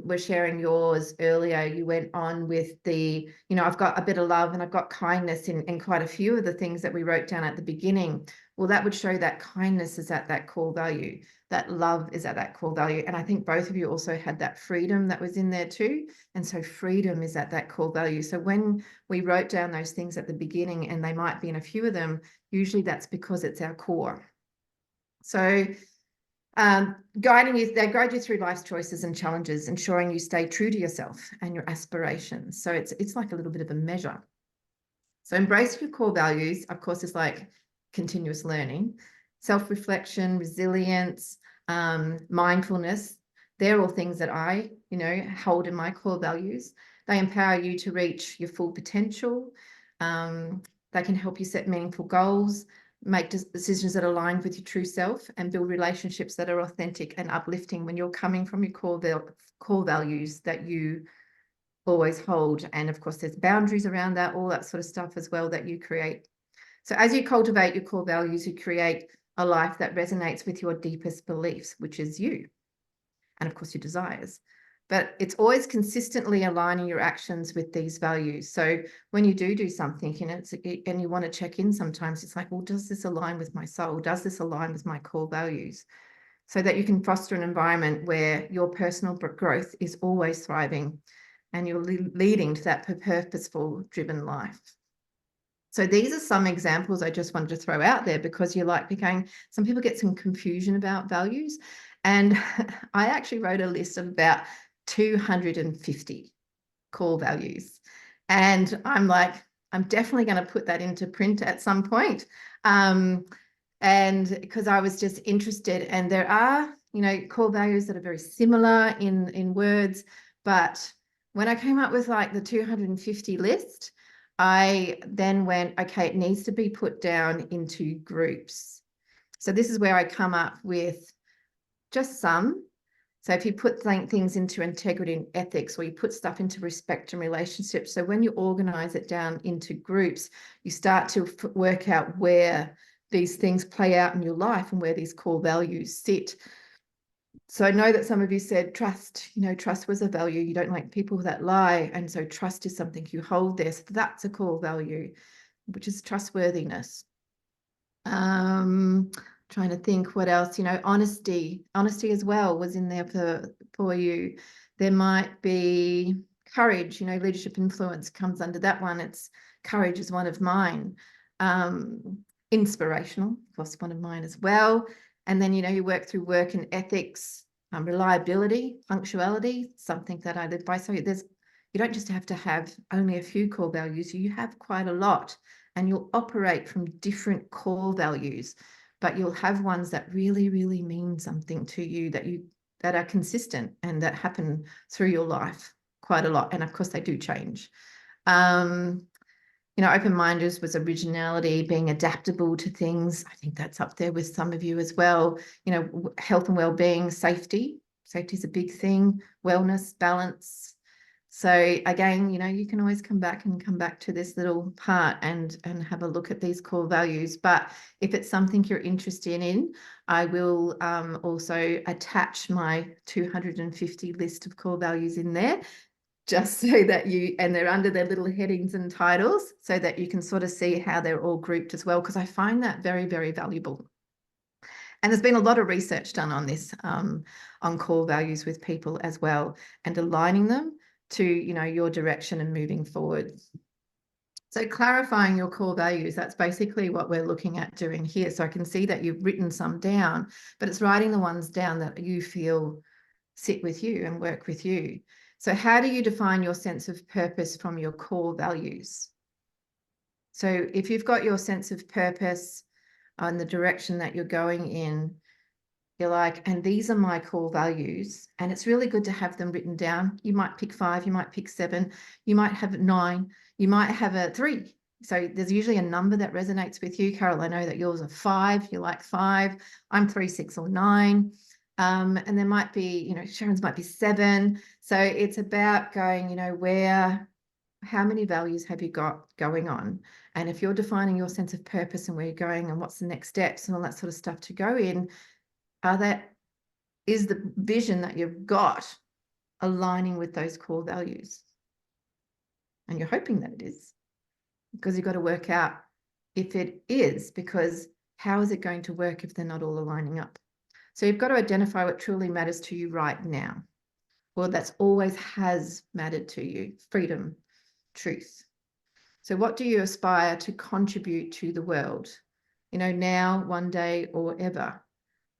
were sharing yours earlier, you went on with the, you know, I've got a bit of love and I've got kindness in quite a few of the things that we wrote down at the beginning. Well, that would show that kindness is at that core value, that love is at that core value. And I think both of you also had that freedom that was in there too. And so freedom is at that core value. So when we wrote down those things at the beginning, and they might be in a few of them, usually that's because it's our core. So guiding you, they guide you through life's choices and challenges, ensuring you stay true to yourself and your aspirations. So it's like a little bit of a measure. So embrace your core values, of course, is like continuous learning, self-reflection, resilience, mindfulness. They're all things that I, you know, hold in my core values. They empower you to reach your full potential. They can help you set meaningful goals, make decisions that align with your true self, and build relationships that are authentic and uplifting when you're coming from your core values that you always hold. And of course, there's boundaries around that, all that sort of stuff as well that you create. So as you cultivate your core values, you create a life that resonates with your deepest beliefs, which is you, and of course your desires. but it's always consistently aligning your actions with these values. So when you do something, you know, and you want to check in sometimes, it's like, well, does this align with my soul? Does this align with my core values? So that you can foster an environment where your personal growth is always thriving and you're leading to that purposeful, driven life. So these are some examples I just wanted to throw out there, because you're like going, some people get some confusion about values. And I actually wrote a list of about 250 core values. And I'm like, I'm definitely going to put that into print at some point. And because I was just interested, and there are, you know, core values that are very similar in words, but when I came up with like the 250 list, I then went, okay, it needs to be put down into groups. So this is where I come up with just some. So if you put things into integrity and ethics, or you put stuff into respect and relationships, so when you organize it down into groups, you start to work out where these things play out in your life and where these core values sit. So I know that some of you said trust, you know, trust was a value. You don't like people that lie. And so trust is something you hold there. So that's a core value, which is trustworthiness. Trying to think what else, you know, honesty as well was in there for you. There might be courage, you know, leadership influence comes under that one. It's courage is one of mine. Inspirational, of course, one of mine as well. And then, you know, you work through work and ethics, reliability, punctuality, something that I live by. So you don't just have to have only a few core values, you have quite a lot, and you'll operate from different core values, but you'll have ones that really, really mean something to you, that are consistent and that happen through your life quite a lot. And of course they do change. You know, open-minded was originality, being adaptable to things. I think that's up there with some of you as well. You know, health and well-being, safety. Safety is a big thing. Wellness, balance. So again, you know, you can always come back to this little part and have a look at these core values. But if it's something you're interested in, I will also attach my 250 list of core values in there, just so that and they're under their little headings and titles, so that you can sort of see how they're all grouped as well, because I find that very, very valuable. And there's been a lot of research done on this, on core values with people as well, and aligning them to, you know, your direction and moving forward. So clarifying your core values, that's basically what we're looking at doing here. So I can see that you've written some down, but it's writing the ones down that you feel sit with you and work with you. So how do you define your sense of purpose from your core values? So if you've got your sense of purpose and the direction that you're going in, you're like, and these are my core values, and it's really good to have them written down. You might pick 5, you might pick 7, you might have 9, you might have a 3. So there's usually a number that resonates with you. Carol, I know that yours are 5. You like 5. I'm 3, 6, or 9. And there might be, you know, Sharon's might be 7. So it's about going, you know, how many values have you got going on? And if you're defining your sense of purpose and where you're going and what's the next steps and all that sort of stuff to go in, is the vision that you've got aligning with those core values? And you're hoping that it is, because you've got to work out if it is, because how is it going to work if they're not all aligning up? So you've got to identify what truly matters to you right now. Well, that's always has mattered to you. Freedom, truth. So what do you aspire to contribute to the world? You know, now, one day, or ever.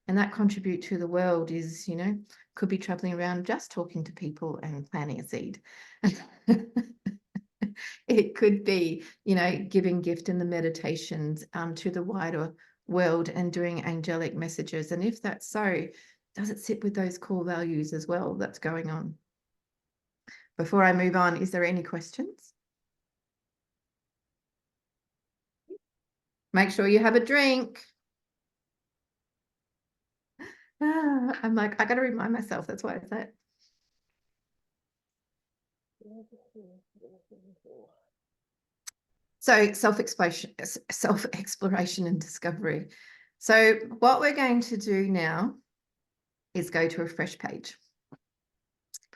And that contribute to the world is, you know, could be traveling around just talking to people and planting a seed. It could be, you know, giving gift in the meditations to the wider world and doing angelic messages. And if that's so, does it sit with those core values as well that's going on? Before I move on, is there any questions? Make sure you have a drink. I'm like, I got to remind myself. That's why I say it. So self-exploration and discovery. So what we're going to do now is go to a fresh page.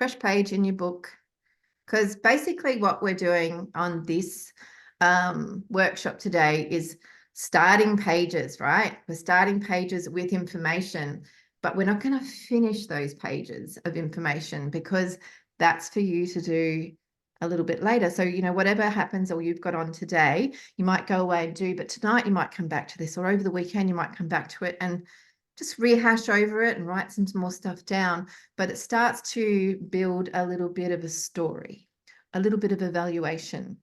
fresh page in your book. Because basically what we're doing on this workshop today is starting pages, right? We're starting pages with information, but we're not going to finish those pages of information because that's for you to do a little bit later. So, you know, whatever happens or you've got on today, you might go away and do, but tonight you might come back to this, or over the weekend you might come back to it and just rehash over it and write some more stuff down. But it starts to build a little bit of a story, a little bit of evaluation.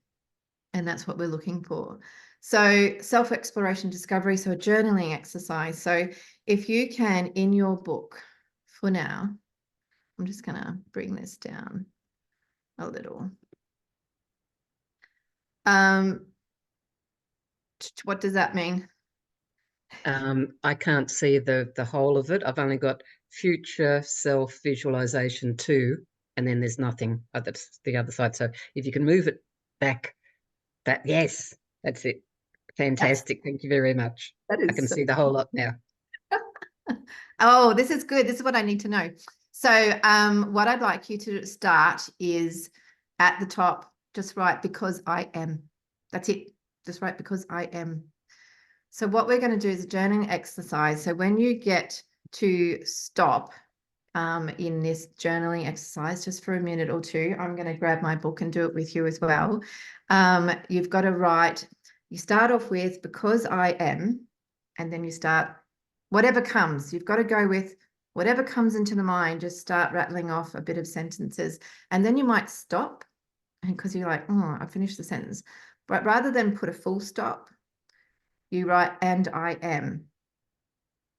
And that's what we're looking for. So self-exploration, discovery, so a journaling exercise. So if you can, in your book for now, I'm just going to bring this down a little. What does that mean? I can't see the whole of it. I've only got future self visualization 2, and then there's nothing. That's the other side. So if you can move it back, yes, that's it. Fantastic. Thank you very much. That I can is see the whole lot now. Oh, this is good. This is what I need to know. So what I'd like you to start is at the top, just write because I am. That's it. Just write because I am. So what we're going to do is a journaling exercise. So when you get to stop in this journaling exercise, just for a minute or two, I'm going to grab my book and do it with you as well. You've got to write, you start off with because I am, and then you start whatever comes. You've got to go with whatever comes into the mind, just start rattling off a bit of sentences. And then you might stop because you're like, oh, I finished the sentence. But rather than put a full stop, you write, and I am.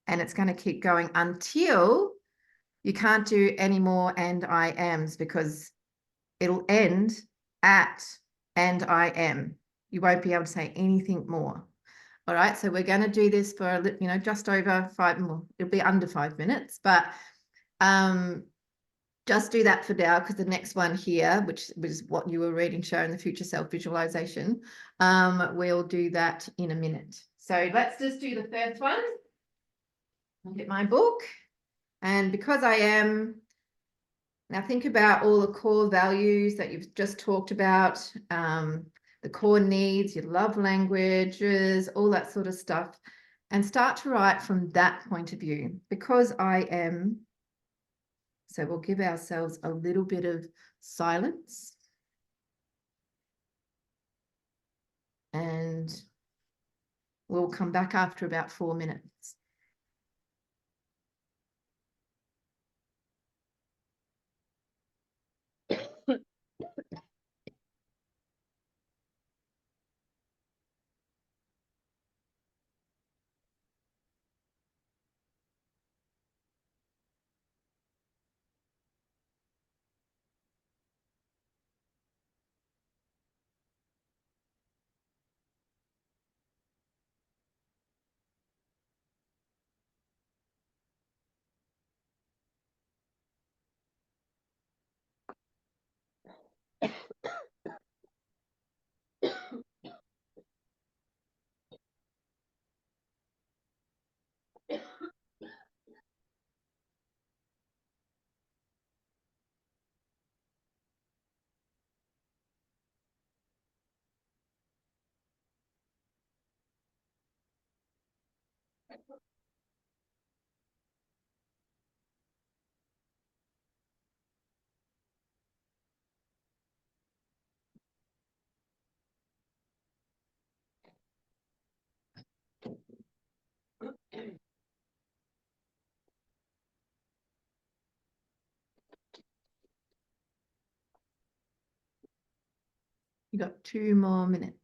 And it's going to keep going until you can't do any more and I ams, because it'll end at and I am. You won't be able to say anything more. All right, so we're going to do this for, you know, just over 5, well, it'll be under 5 minutes, but just do that for now, because the next one here, which was what you were reading, showing the future self visualization, we'll do that in a minute. So let's just do the first one. I'll get my book. And because I am, now think about all the core values that you've just talked about, the core needs, your love languages, all that sort of stuff, and start to write from that point of view. Because I am, so we'll give ourselves a little bit of silence. And we'll come back after about 4 minutes. You got 2 more minutes.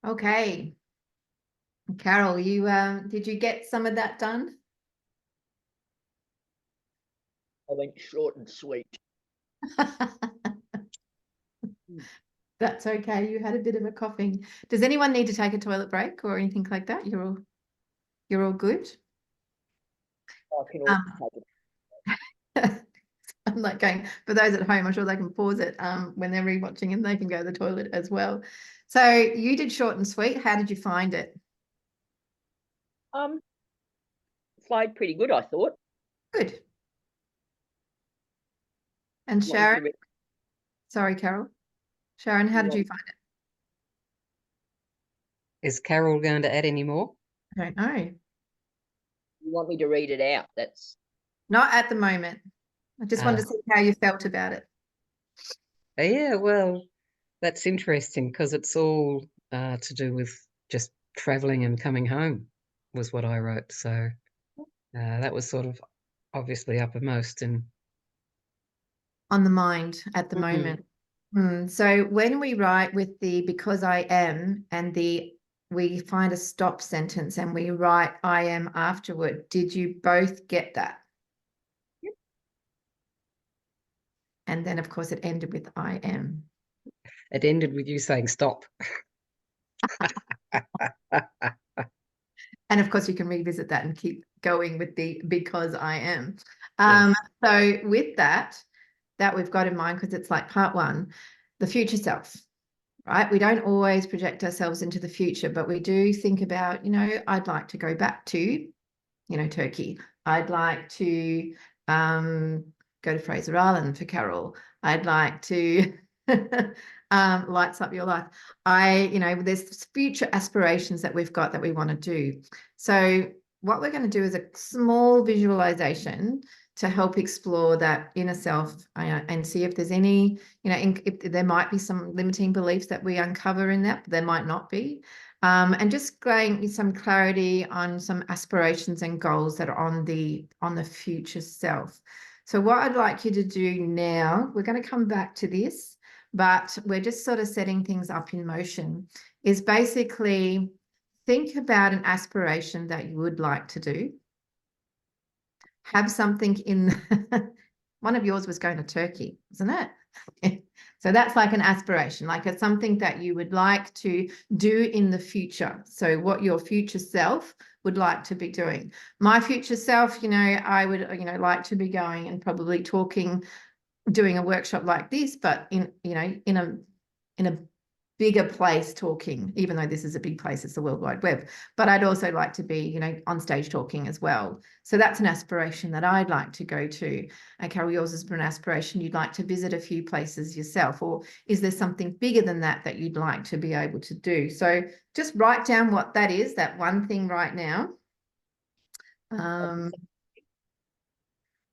Okay. Carol, you did you get some of that done? I went short and sweet. That's okay. You had a bit of a coughing. Does anyone need to take a toilet break or anything like that? You're all good? I can always take it. I'm like going, for those at home, I'm sure they can pause it when they're rewatching and they can go to the toilet as well. So you did short and sweet. How did you find it? Flowed pretty good, I thought. Good. And Wanted to Sharon, re- sorry, Carol. Sharon, how did you find it? Is Carol going to add any more? I don't know. You want me to read it out? That's Not at the moment. I just wanted to see how you felt about it. Yeah, well, that's interesting because it's all to do with just traveling and coming home was what I wrote. So that was sort of obviously uppermost in On the mind at the moment. So when we write with the because I am and we find a stop sentence and we write I am afterward, did you both get that? Yep. And then of course it ended with I am. It ended with you saying stop. And of course you can revisit that and keep going with the because I am. Yes. So with that we've got in mind, because it's like part one, the future self, right? We don't always project ourselves into the future, but we do think about, I'd like to go back to, Turkey. I'd like to go to Fraser Island for Carol. I'd like to lights up your life. There's future aspirations that we've got that we want to do. So what we're going to do is a small visualization to help explore that inner self and see if there's any, if there might be some limiting beliefs that we uncover in that, but there might not be. And just getting some clarity on some aspirations and goals that are on the future self. So what I'd like you to do now, we're going to come back to this, but we're just sort of setting things up in motion, is basically think about an aspiration that you would like to do. Have something in one of yours was going to Turkey, isn't it? So that's like an aspiration, like it's something that you would like to do in the future. So what your future self would like to be doing. My future self, I would, like to be going and probably doing a workshop like this, but in a bigger place talking, even though this is a big place, it's the World Wide Web, but I'd also like to be, on stage talking as well. So that's an aspiration that I'd like to go to. And Carol, yours has been an aspiration. You'd like to visit a few places yourself, or is there something bigger than that you'd like to be able to do? So just write down what that is, that one thing right now.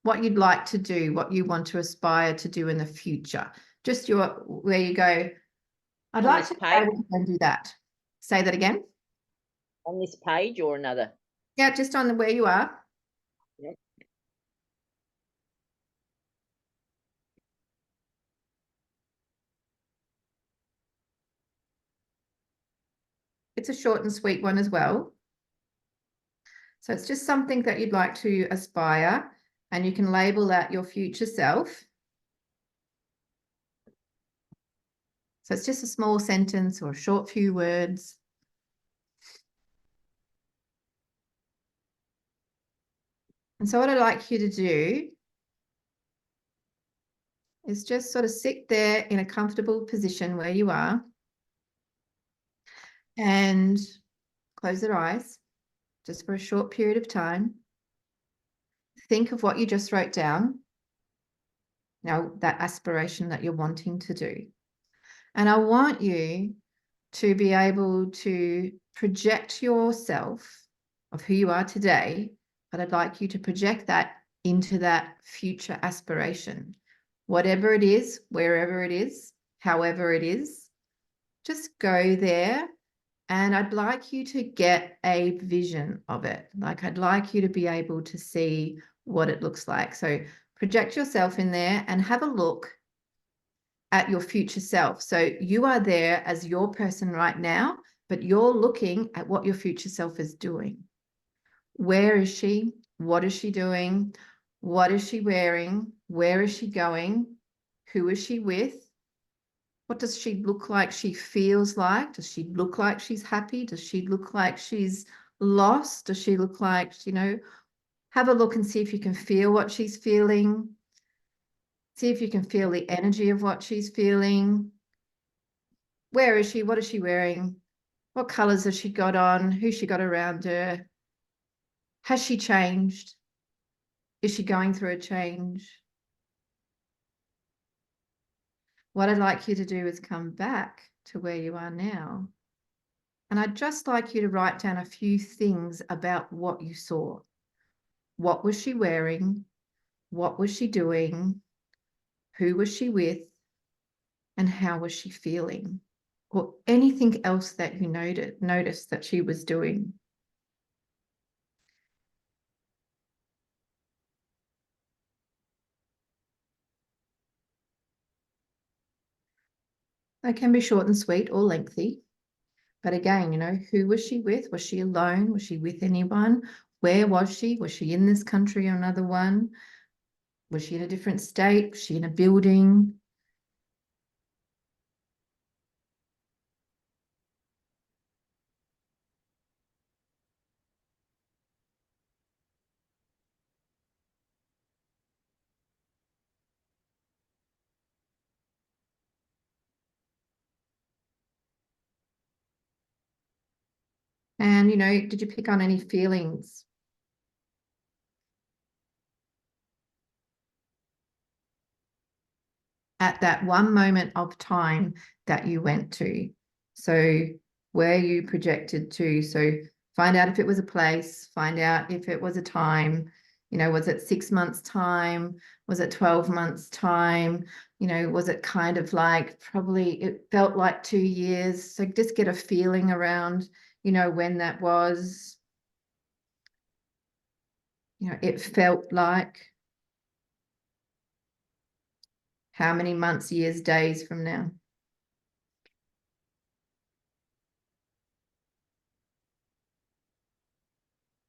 What you'd like to do, what you want to aspire to do in the future. Just where you go, I'd like to be able to do that. Say that again. On this page or another? Yeah, just on where you are. Yep. It's a short and sweet one as well. So it's just something that you'd like to aspire, and you can label that your future self. So it's just a small sentence or a short few words. And so what I'd like you to do is just sort of sit there in a comfortable position where you are and close your eyes just for a short period of time. Think of what you just wrote down. Now, that aspiration that you're wanting to do. And I want you to be able to project yourself of who you are today, but I'd like you to project that into that future aspiration. Whatever it is, wherever it is, however it is, just go there. And I'd like you to get a vision of it. Like I'd like you to be able to see what it looks like. So project yourself in there and have a look at your future self. So you are there as your person right now, but you're looking at what your future self is doing. Where is she? What is she doing? What is she wearing? Where is she going? Who is she with? What does she look like she feels like? Does she look like she's happy? Does she look like she's lost? Does she look like, have a look and see if you can feel what she's feeling. See if you can feel the energy of what she's feeling. Where is she? What is she wearing? What colors has she got on? Who's she got around her? Has she changed? Is she going through a change? What I'd like you to do is come back to where you are now. And I'd just like you to write down a few things about what you saw. What was she wearing? What was she doing? Who was she with? And how was she feeling? Or anything else that you noticed that she was doing. They can be short and sweet or lengthy. But again, who was she with? Was she alone? Was she with anyone? Where was she? Was she in this country or another one? Was she in a different state? Was she in a building? And, did you pick on any feelings? At that one moment of time that you went to. So where you projected to. So find out if it was a place, find out if it was a time, was it 6 months time? Was it 12 months time? Was it kind of like, probably it felt like 2 years. So just get a feeling around, when that was. It felt like. How many months, years, days from now?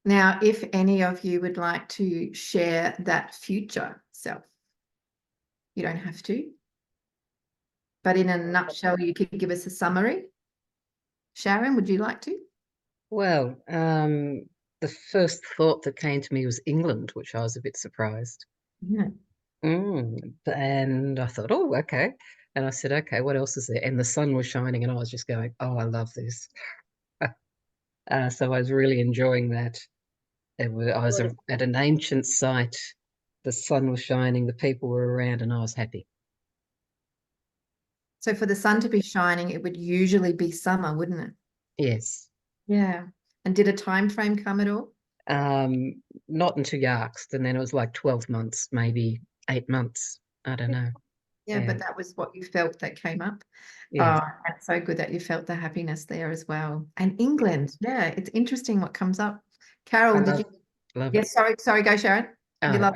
Now, if any of you would like to share that future self, you don't have to. But in a nutshell, you could give us a summary. Sharon, would you like to? Well, the first thought that came to me was England, which I was a bit surprised. Yeah. And I thought, oh, okay. And I said, okay, what else is there? And the sun was shining, and I was just going, oh, I love this. So I was really enjoying that. I was at an ancient site. The sun was shining, the people were around, and I was happy. So for the sun to be shining, it would usually be summer, wouldn't it? Yes. Yeah. And did a time frame come at all? Not until you asked, and then it was like 12 months, maybe 8 months. I don't know. Yeah, but that was what you felt that came up. Yeah. And it's so good that you felt the happiness there as well. And England, yeah, it's interesting what comes up. Carol, did you? Love Yes, it. sorry, go Sharon. You love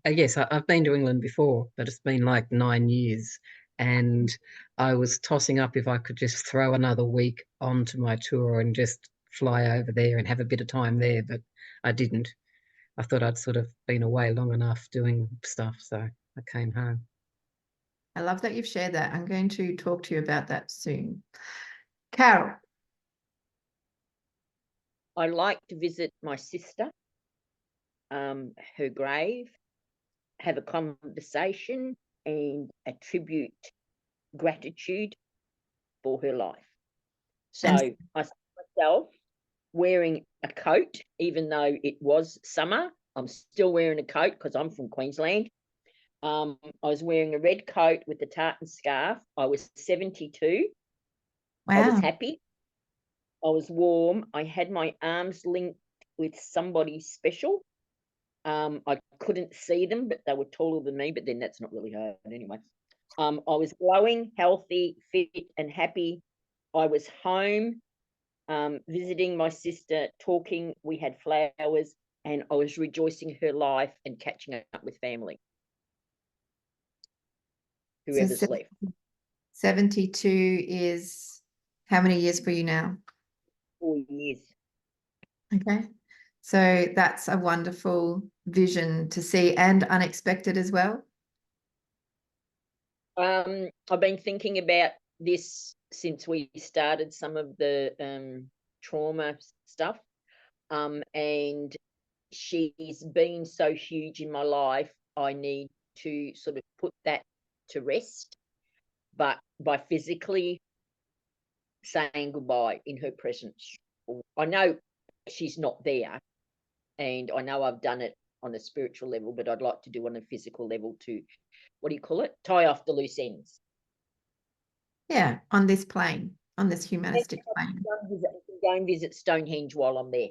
Yes, I've been to England before, but it's been like 9 years. And I was tossing up if I could just throw another week onto my tour and just fly over there and have a bit of time there, but I didn't. I thought I'd sort of been away long enough doing stuff, so I came home. I love that you've shared that. I'm going to talk to you about that soon. Carol. I like to visit my sister, her grave, have a conversation and attribute gratitude for her life. So I see myself wearing a coat, even though it was summer. I'm still wearing a coat because I'm from Queensland. I was wearing a red coat with a tartan scarf. I was 72. Wow. I was happy. I was warm. I had my arms linked with somebody special. I couldn't see them, but they were taller than me, but then that's not really hard anyway. I was glowing, healthy, fit, and happy. I was home, visiting my sister, talking. We had flowers. and I was rejoicing her life and catching up with family. So Whoever's left. 72 is how many years for you now? 4 years. Okay. So that's a wonderful vision to see, and unexpected as well. I've been thinking about this since we started some of the trauma stuff. And she's been so huge in my life, I need to sort of put that to rest, but by physically saying goodbye in her presence. I know she's not there, and I know I've done it on a spiritual level, but I'd like to do on a physical level to, what do you call it? Tie off the loose ends. Yeah, on this plane, on this humanistic plane. Go and visit Stonehenge while I'm there.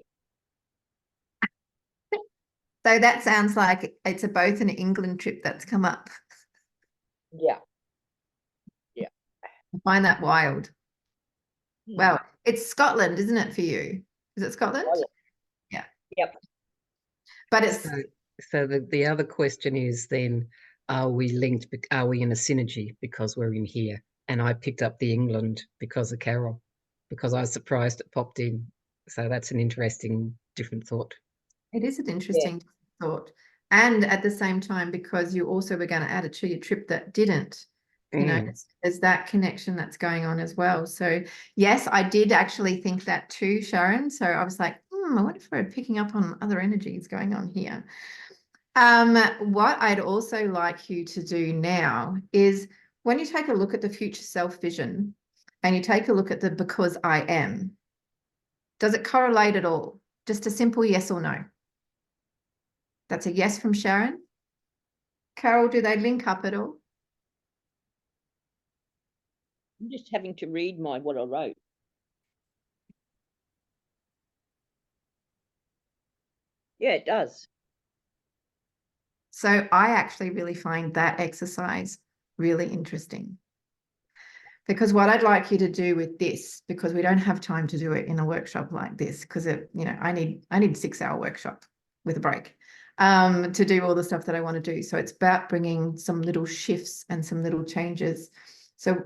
So that sounds like it's both an England trip that's come up. Yeah. I find that wild. Hmm. Well, it's Scotland, isn't it, for you? Is it Scotland? Oh, yeah. Yep. But it's So the other question is then, are we linked? Are we in a synergy because we're in here? And I picked up the England because of Carol, because I was surprised it popped in. So that's an interesting, different thought. It is an interesting thought. And at the same time, because you also were going to add it to your trip that didn't, you know, there's that connection that's going on as well. So yes, I did actually think that too, Sharon. So I was like, I wonder if we're picking up on other energies going on here. What I'd also like you to do now is when you take a look at the future self vision and you take a look at the because I am, does it correlate at all? Just a simple yes or no. That's a yes from Sharon. Carol, do they link up at all? I'm just having to read what I wrote. Yeah, it does. So I actually really find that exercise really interesting. Because what I'd like you to do with this, because we don't have time to do it in a workshop like this, because I need a 6-hour workshop with a break to do all the stuff that I want to do. So it's about bringing some little shifts and some little changes. So,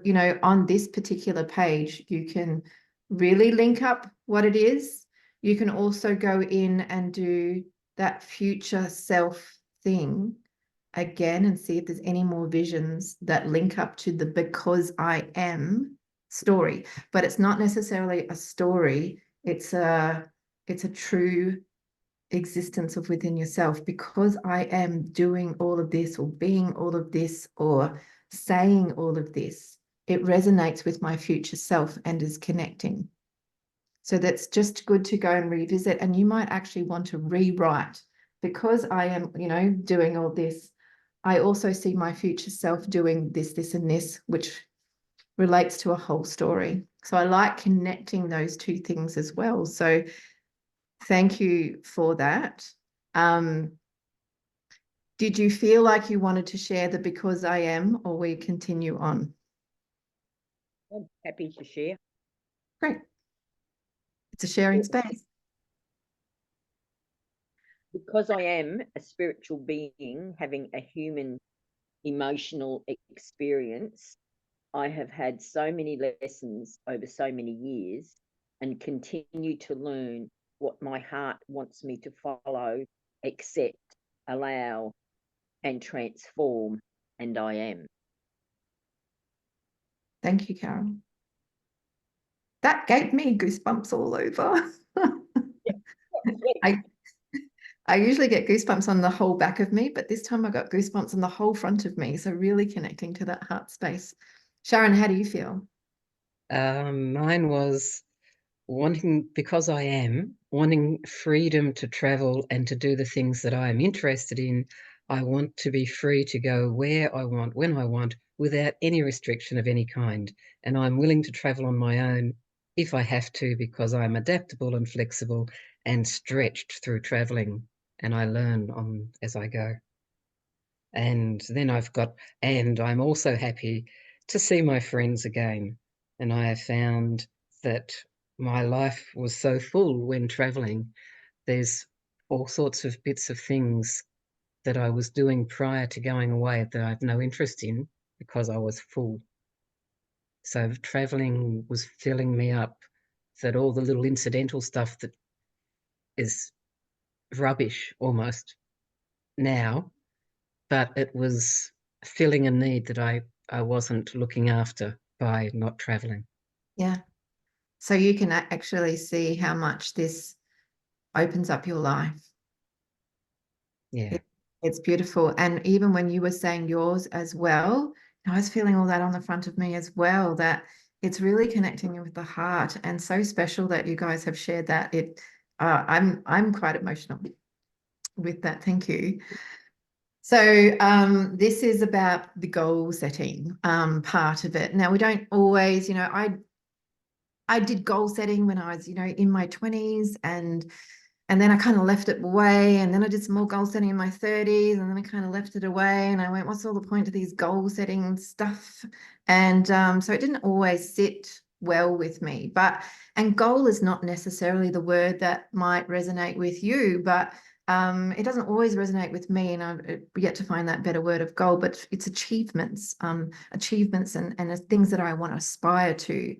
on this particular page, you can really link up what it is. You can also go in and do that future self thing again and see if there's any more visions that link up to the because I am story. But it's not necessarily a story. It's a true existence of within yourself. Because I am doing all of this or being all of this or saying all of this, it resonates with my future self and is connecting. So that's just good to go and revisit. And you might actually want to rewrite, because I am, doing all this. I also see my future self doing this, this, and this, which relates to a whole story. So I like connecting those two things as well. So thank you for that. Did you feel like you wanted to share the because I am, or we continue on? I'm happy to share. Great. It's a sharing space. Because I am a spiritual being having a human emotional experience, I have had so many lessons over so many years and continue to learn what my heart wants me to follow, accept, allow, and transform, and I am. Thank you, Carol. That gave me goosebumps all over. I usually get goosebumps on the whole back of me, but this time I got goosebumps on the whole front of me. So really connecting to that heart space. Sharon, how do you feel? Mine was because I am wanting freedom to travel and to do the things that I am interested in. I want to be free to go where I want, when I want, without any restriction of any kind. And I'm willing to travel on my own if I have to, because I'm adaptable and flexible and stretched through traveling, and I learn as I go. And then I'm also happy to see my friends again. And I have found that my life was so full when traveling. There's all sorts of bits of things that I was doing prior to going away that I have no interest in because I was full. So traveling was filling me up, that all the little incidental stuff that is rubbish almost now, but it was filling a need that I wasn't looking after by not traveling. Yeah. So you can actually see how much this opens up your life. Yeah. It's beautiful. And even when you were saying yours as well, I was feeling all that on the front of me as well, that it's really connecting with the heart, and so special that you guys have shared that. I'm quite emotional with that. Thank you. So this is about the goal setting part of it. Now, we don't always, I did goal setting when I was, in my 20s, and then I kind of left it away, and then I did some more goal setting in my 30s, and then I kind of left it away, and I went, what's all the point of these goal setting stuff? And so it didn't always sit well with me. And goal is not necessarily the word that might resonate with you, but it doesn't always resonate with me, and I've yet to find that better word of goal, but it's achievements and things that I want to aspire to.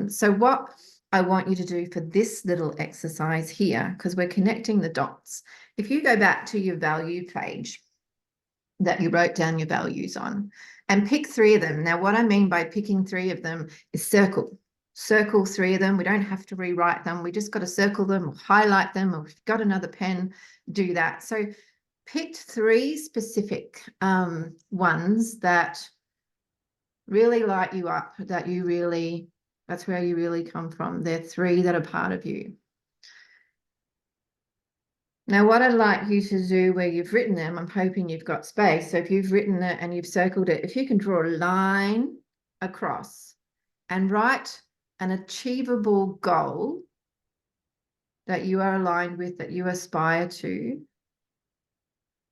So what I want you to do for this little exercise here, because we're connecting the dots. If you go back to your value page that you wrote down your values on and pick 3 of them. Now, what I mean by picking 3 of them is circle 3 of them. We don't have to rewrite them. We just got to circle them or highlight them, or if you've got another pen, do that. So picked 3 specific ones that really light you up, that's where you really come from. They're 3 that are part of you. Now, what I'd like you to do where you've written them, I'm hoping you've got space. So if you've written it and you've circled it, if you can draw a line across and write an achievable goal that you are aligned with, that you aspire to,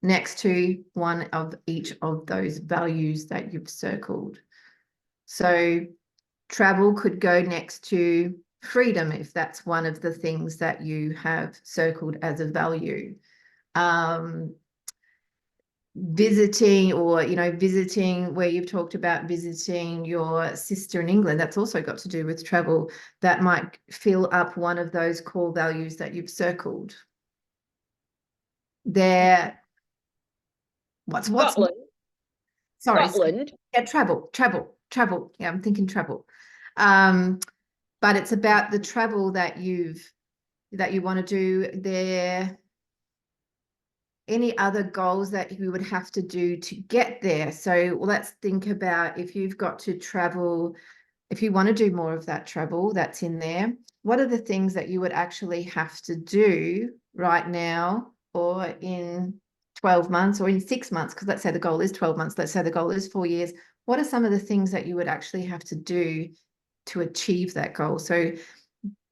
next to one of each of those values that you've circled. So travel could go next to freedom, if that's one of the things that you have circled as a value. Visiting, or visiting where you've talked about visiting your sister in England, that's also got to do with travel. That might fill up one of those core values that you've circled there. What's Scotland. Sorry, Scotland. Yeah, travel. Yeah, I'm thinking travel. But it's about the travel that you want to do there. Any other goals that you would have to do to get there? So let's think about, if you've got to travel, if you want to do more of that travel that's in there, what are the things that you would actually have to do right now, or in 12 months, or in 6 months? Because let's say the goal is 12 months, let's say the goal is 4 years. What are some of the things that you would actually have to do to achieve that goal? So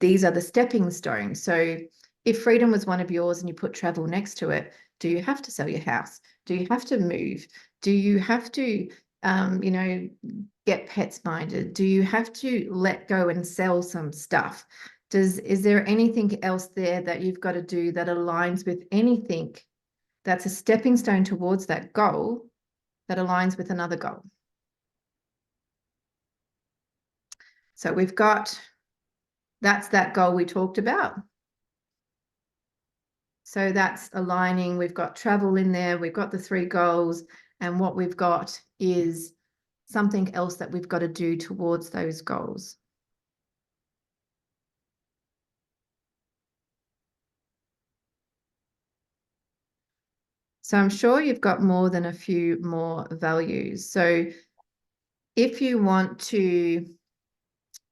these are the stepping stones. So if freedom was one of yours and you put travel next to it, do you have to sell your house? Do you have to move? Do you have to, get pets minded? Do you have to let go and sell some stuff? Is there anything else there that you've got to do that aligns with anything that's a stepping stone towards that goal, that aligns with another goal? So we've got, that's that goal we talked about. So that's aligning. We've got travel in there. We've got the 3 goals. And what we've got is something else that we've got to do towards those goals. So I'm sure you've got more than a few more values. So if you want to,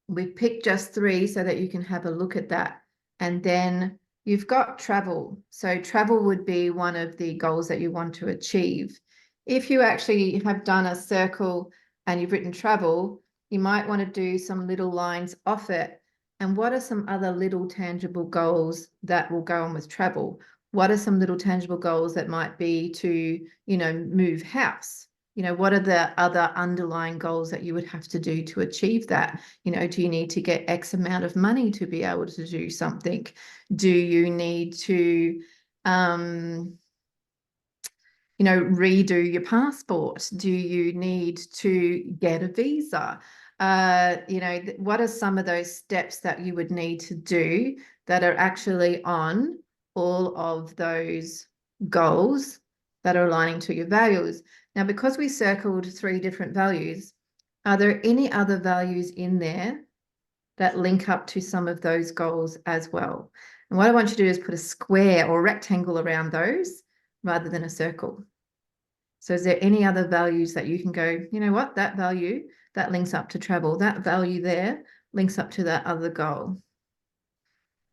we've picked just 3 so that you can have a look at that. And then you've got travel. So travel would be one of the goals that you want to achieve. If you actually have done a circle and you've written travel, you might want to do some little lines off it. And what are some other little tangible goals that will go on with travel? What are some little tangible goals that might be to, move house? What are the other underlying goals that you would have to do to achieve that? Do you need to get X amount of money to be able to do something? Do you need to you know, redo your passport? Do you need to get a visa? You know, what are some of those steps that you would need to do that are actually on all of those goals that are aligning to your values? Now, because we circled 3 different values, are there any other values in there that link up to some of those goals as well? And what I want you to do is put a square or a rectangle around those rather than a circle. So is there any other values that you can go, you know what, that value, that links up to travel, that value there links up to that other goal?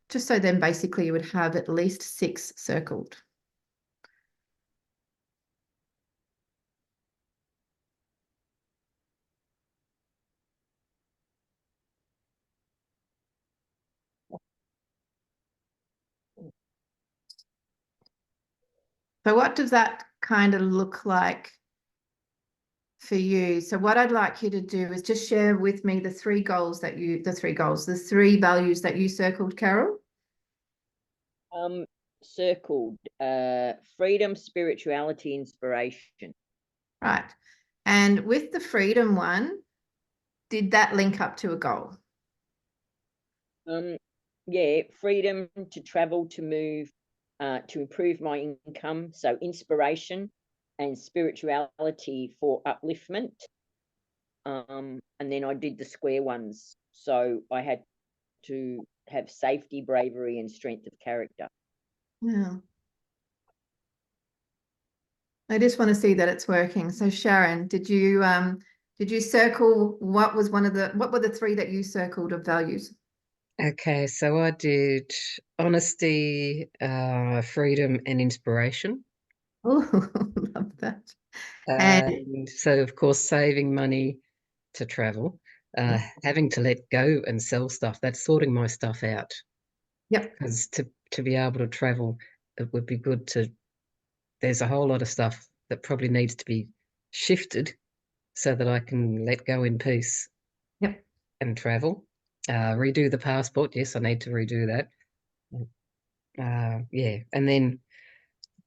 Just so then basically you would have at least 6 circled. So what does that kind of look like for you? So what I'd like you to do is just share with me the 3 goals that you, the 3 values that you circled, Carol. Circled freedom, spirituality, inspiration. Right. And with the freedom one, did that link up to a goal? Yeah, freedom to travel, to move, to improve my income. So inspiration and spirituality for upliftment. And then I did the square ones. So I had to have safety, bravery, and strength of character. Yeah. I just want to see that it's working. So Sharon, did you circle what were the 3 that you circled of values? Okay, so I did honesty, freedom, and inspiration. Oh, love that. And And so, of course, saving money to travel, having to let go and sell stuff, that's sorting my stuff out. yep. Because to be able to travel, it would be good to, there's a whole lot of stuff that probably needs to be shifted so that I can let go in peace. Yep. And travel. Redo the passport. Yes, I need to redo that. Yeah. And then, do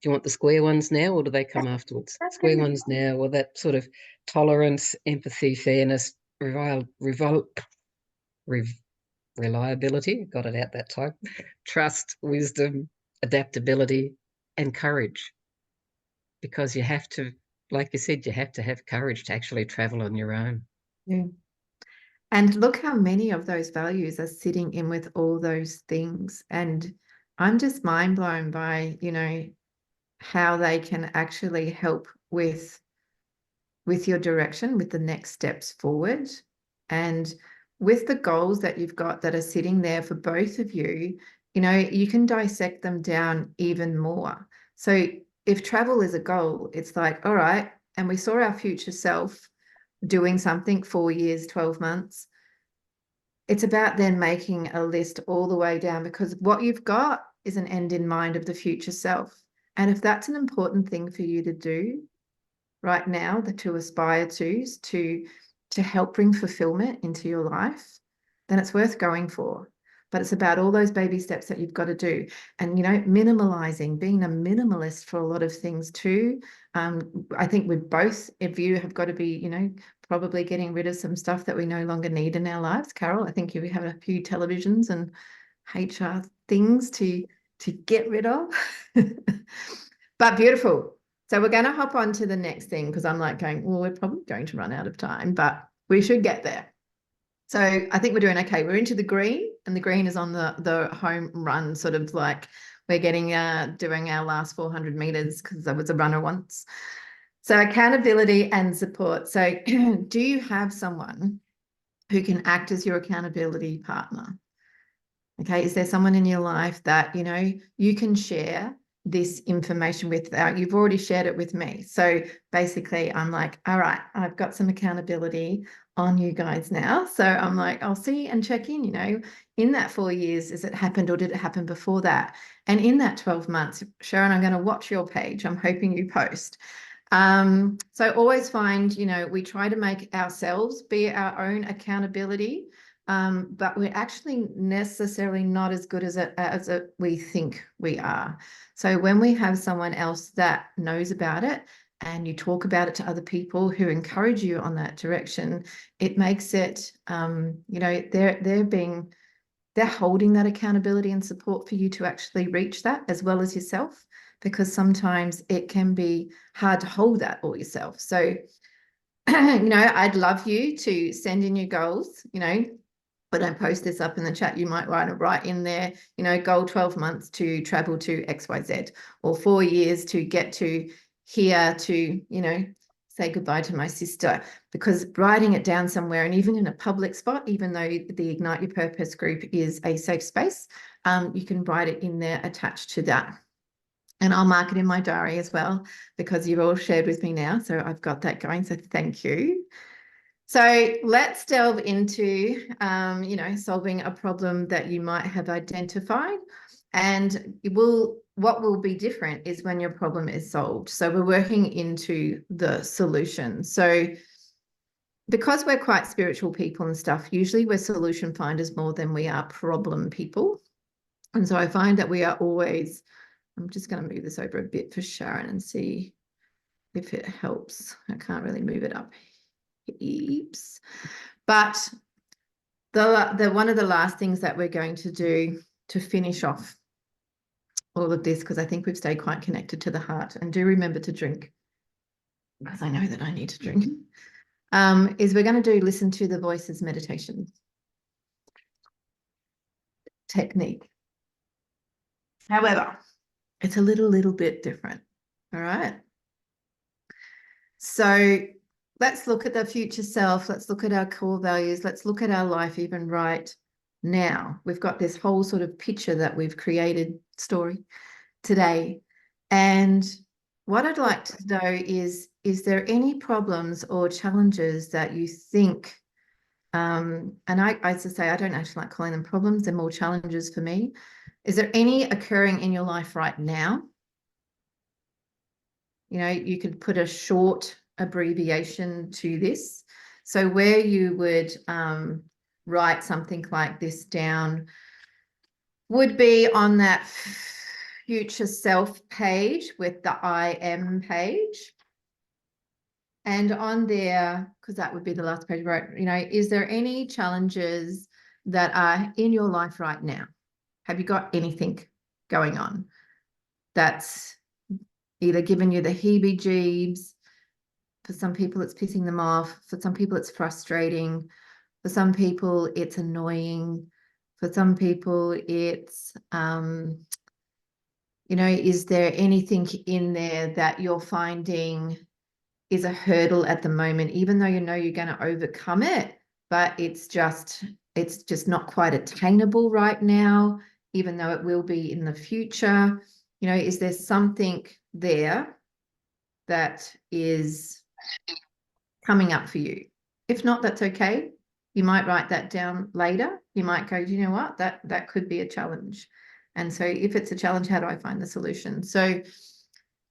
you want the square ones now, or do they come afterwards? Square ones now, well, that sort of tolerance, empathy, fairness, reliability, got it out that time, trust, wisdom, adaptability, and courage. Because you have to, like you said, you have to have courage to actually travel on your own. Yeah. And look how many of those values are sitting in with all those things. And I'm just mind blown by, you know, how they can actually help with your direction, with the next steps forward. And with the goals that you've got that are sitting there for both of you, you know, you can dissect them down even more. So if travel is a goal, it's like, all right, and we saw our future self doing something 4 years, 12 months. It's about then making a list all the way down, because what you've got is an end in mind of the future self. And if that's an important thing for you to do right now, that to aspire to help bring fulfillment into your life, then it's worth going for. But it's about all those baby steps that you've got to do. And, you know, minimalizing, being a minimalist for a lot of things too. I think we both of you have got to be, you know, probably getting rid of some stuff that we no longer need in our lives. Carol, I think you have a few televisions and HR things to get rid of. But beautiful. So we're going to hop on to the next thing, because I'm like going, well, we're probably going to run out of time, but we should get there. So I think we're doing okay. We're into the green, and the green is on the home run, sort of like we're getting doing our last 400 meters, because I was a runner once. So accountability and support. So do you have someone who can act as your accountability partner? Okay, is there someone in your life that, you know, you can share this information with? You've already shared it with me. So basically I'm like, all right, I've got some accountability on you guys now. So I'm like, I'll see and check in, you know, in that 4 years, has it happened, or did it happen before that? And in that 12 months, Sharon, I'm going to watch your page. I'm hoping you post. So always find, you know, we try to make ourselves be our own accountability but we're actually necessarily not as good as we think we are. So when we have someone else that knows about it and you talk about it to other people who encourage you on that direction, it makes it, you know, they're holding that accountability and support for you to actually reach that as well as yourself, because sometimes it can be hard to hold that all yourself. So, you know, I'd love you to send in your goals. You know, when I post this up in the chat, you might write it right in there, you know, goal 12 months to travel to XYZ, or 4 years to get to here to, you know, say goodbye to my sister, because writing it down somewhere, and even in a public spot, even though the Ignite Your Purpose group is a safe space, you can write it in there attached to that. And I'll mark it in my diary as well, because you've all shared with me now. So I've got that going. So thank you. So let's delve into, you know, solving a problem that you might have identified. And what will be different is when your problem is solved. So we're working into the solution. So because we're quite spiritual people and stuff, usually we're solution finders more than we are problem people. And so I find that we are always, I'm just going to move this over a bit for Sharon and see if it helps. I can't really move it up heaps. But the one of the last things that we're going to do to finish off all of this, because I think we've stayed quite connected to the heart, and do remember to drink, because I know that I need to drink, is we're going to do listen to the voices meditation technique. However, it's a little bit different. All right. So let's look at the future self. Let's look at our core values. Let's look at our life even right now. We've got this whole sort of picture that we've created story today. And what I'd like to know is there any problems or challenges that you think, and I used to say, I don't actually like calling them problems, they're more challenges for me. Is there any occurring in your life right now? You know, you could put a short abbreviation to this. So where you would write something like this down would be on that future self page with the I am page. And on there, because that would be the last page, right? You know, is there any challenges that are in your life right now? Have you got anything going on that's either giving you the heebie-jeebs? For some people, it's pissing them off. For some people, it's frustrating. For some people, it's annoying. For some people, it's, you know, is there anything in there that you're finding is a hurdle at the moment, even though you know you're going to overcome it, but it's just not quite attainable right now, even though it will be in the future? You know, is there something there that is coming up for you? If not, that's okay. You might write that down later. You might go, you know what, that could be a challenge. And so if it's a challenge, how do I find the solution? So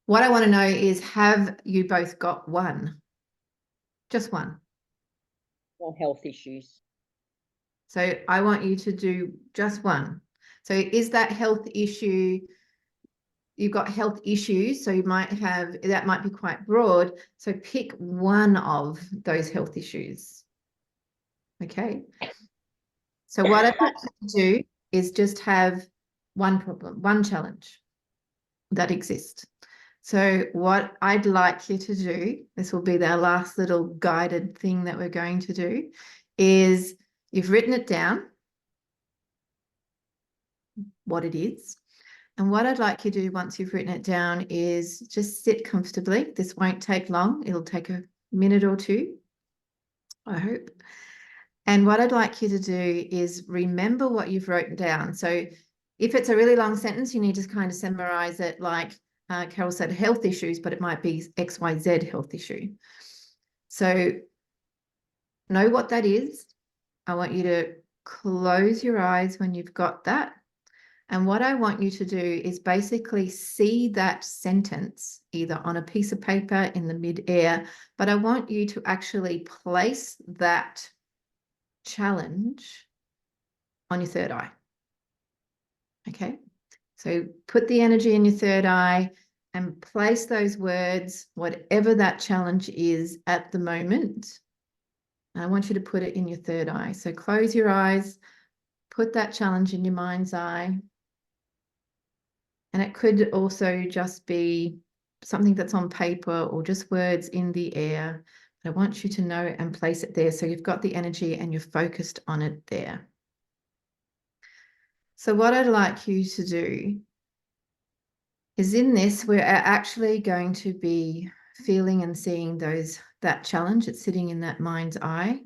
what I want to know is, have you both got one? Just one. Or health issues. So I want you to do just one. So is that health issue, you've got health issues, so you might have, that might be quite broad. So pick one of those health issues. Okay. So what I'd like you to do is just have one problem, one challenge that exists. So what I'd like you to do, this will be our last little guided thing that we're going to do, is you've written it down, what it is. And what I'd like you to do once you've written it down is just sit comfortably. This won't take long. It'll take a minute or two, I hope. And what I'd like you to do is remember what you've written down. So if it's a really long sentence, you need to kind of summarize it, like Carol said, health issues, but it might be XYZ health issue. So know what that is. I want you to close your eyes when you've got that. And what I want you to do is basically see that sentence either on a piece of paper in the mid-air, but I want you to actually place that challenge on your third eye. Okay, so put the energy in your third eye and place those words, whatever that challenge is at the moment. And I want you to put it in your third eye. So close your eyes, put that challenge in your mind's eye. And it could also just be something that's on paper or just words in the air. But I want you to know and place it there so you've got the energy and you're focused on it there. So what I'd like you to do is in this, we're actually going to be feeling and seeing that challenge. It's sitting in that mind's eye.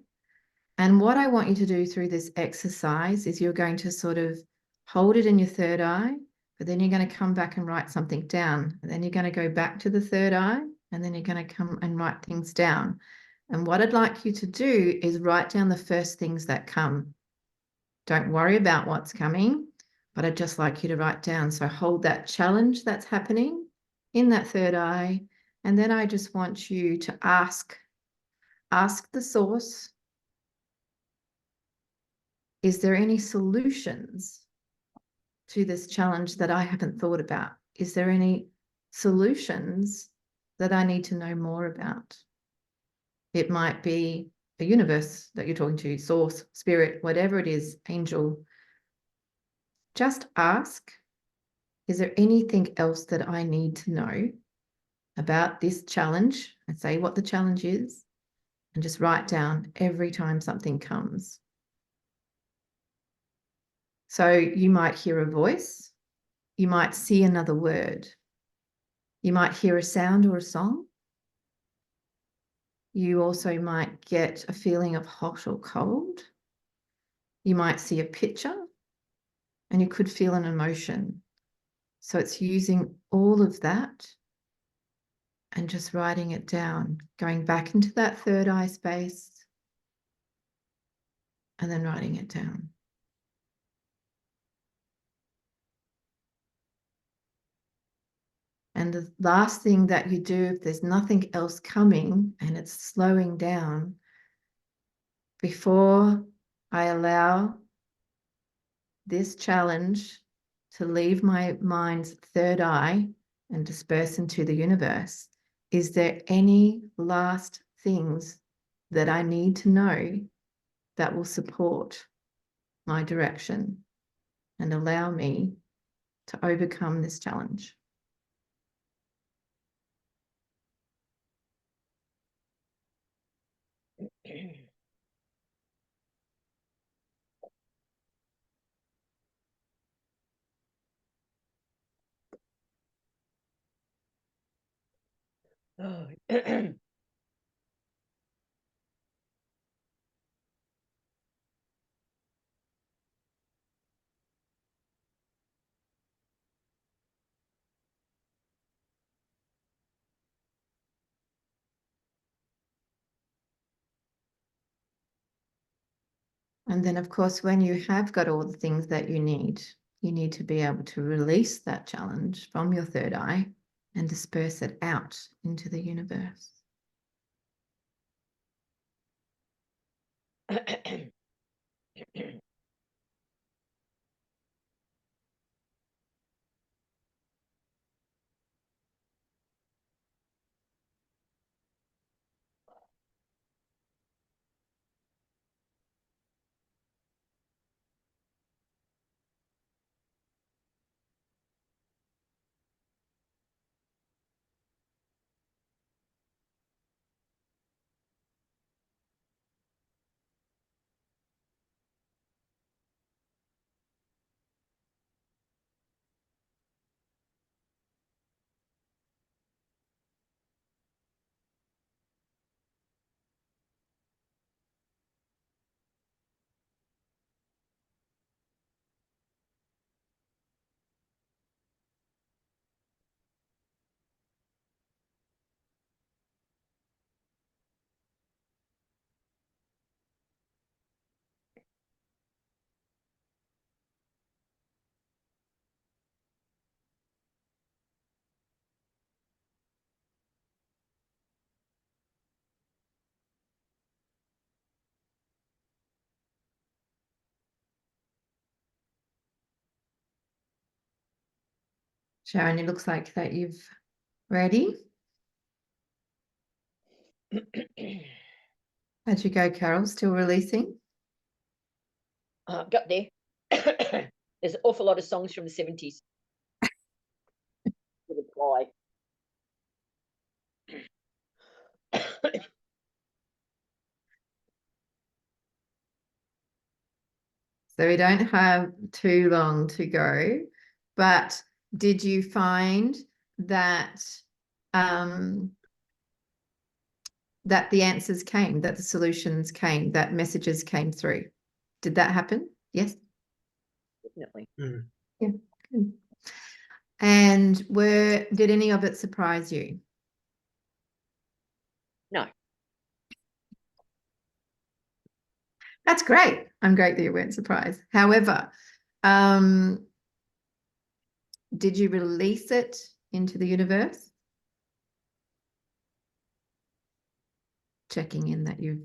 And what I want you to do through this exercise is you're going to sort of hold it in your third eye, but then you're going to come back and write something down. And then you're going to go back to the third eye, and then you're going to come and write things down. And what I'd like you to do is write down the first things that come. Don't worry about what's coming, but I'd just like you to write down. So hold that challenge that's happening in that third eye. And then I just want you to ask the source, is there any solutions to this challenge that I haven't thought about? Is there any solutions that I need to know more about? It might be a universe that you're talking to, source, spirit, whatever it is, angel. Just ask, is there anything else that I need to know about this challenge? And say what the challenge is, and just write down every time something comes. So you might hear a voice, you might see another word, you might hear a sound or a song. You also might get a feeling of hot or cold. You might see a picture, and you could feel an emotion. So it's using all of that and just writing it down, going back into that third eye space and then writing it down. And the last thing that you do, if there's nothing else coming and it's slowing down, before I allow this challenge to leave my mind's third eye and disperse into the universe, is there any last things that I need to know that will support my direction and allow me to overcome this challenge? Oh. And then, of course, when you have got all the things that you need to be able to release that challenge from your third eye and disperse it out into the universe. Sharon, it looks like that you've ready. How'd you go, Carol? Still releasing? Got there. There's an awful lot of songs from the 70s. Would apply. So we don't have too long to go, but did you find that that the answers came, that the solutions came, that messages came through? Did that happen? Yes. Definitely. Yeah. Good. And did any of it surprise you? No. That's great. I'm great that you weren't surprised. However, did you release it into the universe? Checking in that you've.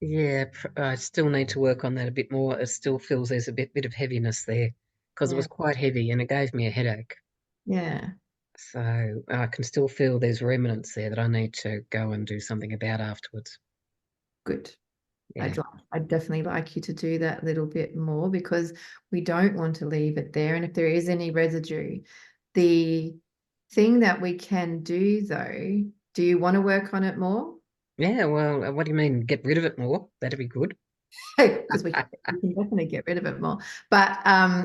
Yeah, I still need to work on that a bit more. It still feels there's a bit of heaviness there because it was quite heavy and it gave me a headache. Yeah. So I can still feel there's remnants there that I need to go and do something about afterwards. Good. Yeah. I'd definitely like you to do that a little bit more because we don't want to leave it there. And if there is any residue, the thing that we can do though, do you want to work on it more? Yeah, well, what do you mean? Get rid of it more? That'd be good. Because we can definitely get rid of it more. But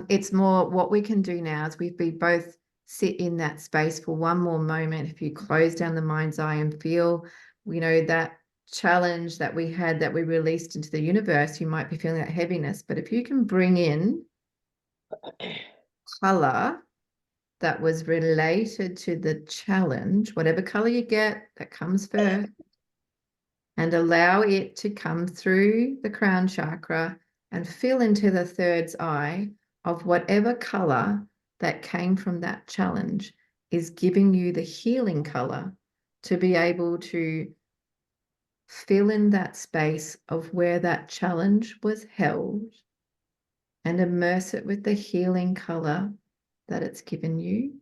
it's more what we can do now is we both sit in that space for one more moment. If you close down the mind's eye and feel, that challenge that we had that we released into the universe, you might be feeling that heaviness. But if you can bring in color that was related to the challenge, whatever color you get, that comes first, and allow it to come through the crown chakra and fill into the third's eye of whatever color that came from that challenge is giving you the healing color to be able to fill in that space of where that challenge was held and immerse it with the healing color that it's given you.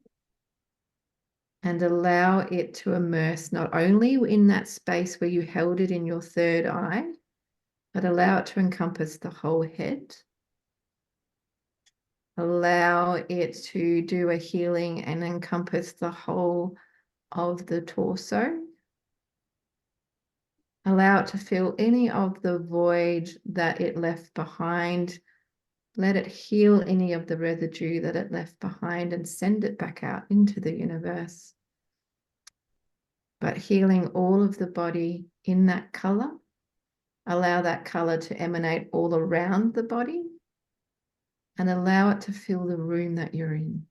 And allow it to immerse not only in that space where you held it in your third eye, but allow it to encompass the whole head. Allow it to do a healing and encompass the whole of the torso. Allow it to fill any of the void that it left behind. Let it heal any of the residue that it left behind and send it back out into the universe. But healing all of the body in that color. Allow that color to emanate all around the body and allow it to fill the room that you're in.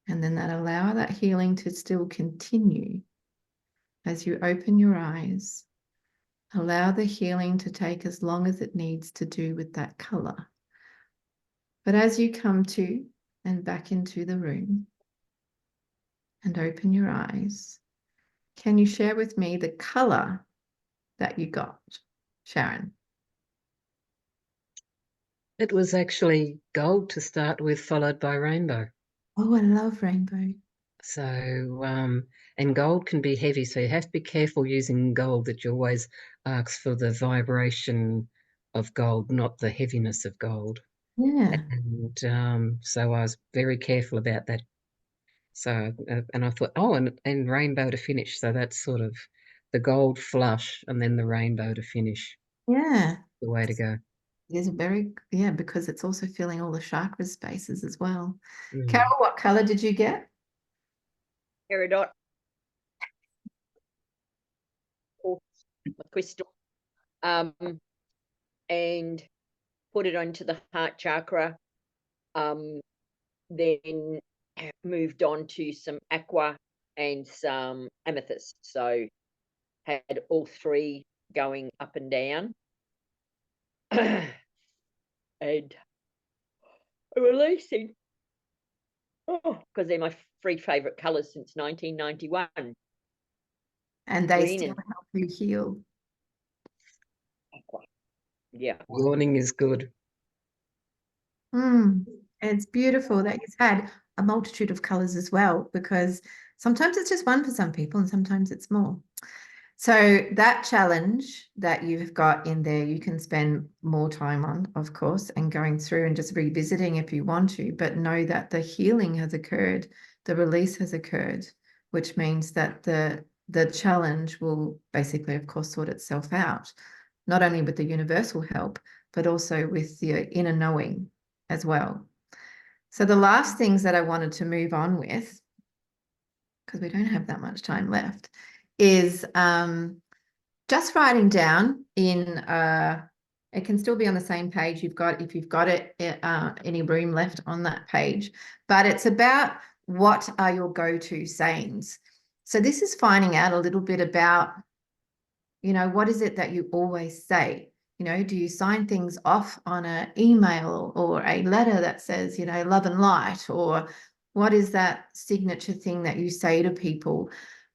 And then allow that healing to still continue as you open your eyes. Allow the healing to take as long as it needs to do with that color. But as you come to and back into the room and open your eyes, can you share with me the color that you got, Sharon? It was actually gold to start with, followed by rainbow. Oh, I love rainbow. So, and gold can be heavy, so you have to be careful using gold, that you always ask for the vibration of gold, not the heaviness of gold. Yeah. And so I was very careful about that. So, and I thought, oh, and rainbow to finish. So that's sort of the gold flush and then the rainbow to finish. Yeah. The way to go. It is because it's also filling all the chakra spaces as well. Mm. Carol, what color did you get? Peridot. Crystal. And put it onto the heart chakra. Then moved on to some aqua and some amethyst. So had all three going up and down. And releasing. Oh, because they're my three favorite colors since 1991. And they Green still and help you heal. aqua. Yeah. Warning is good. And And it's beautiful that you've had a multitude of colors as well, because sometimes it's just one for some people and sometimes it's more. So that challenge that you've got in there, you can spend more time on, of course, and going through and just revisiting if you want to, but know that the healing has occurred, the release has occurred, which means that the challenge will basically, of course, sort itself out, not only with the universal help, but also with your inner knowing as well. So the last things that I wanted to move on with, because we don't have that much time left, is just writing down in, it can still be on the same page you've got, if you've got it, any room left on that page, but it's about what are your go-to sayings. So this is finding out a little bit about, what is it that you always say? Do you sign things off on an email or a letter that says, love and light? Or what is that signature thing that you say to people?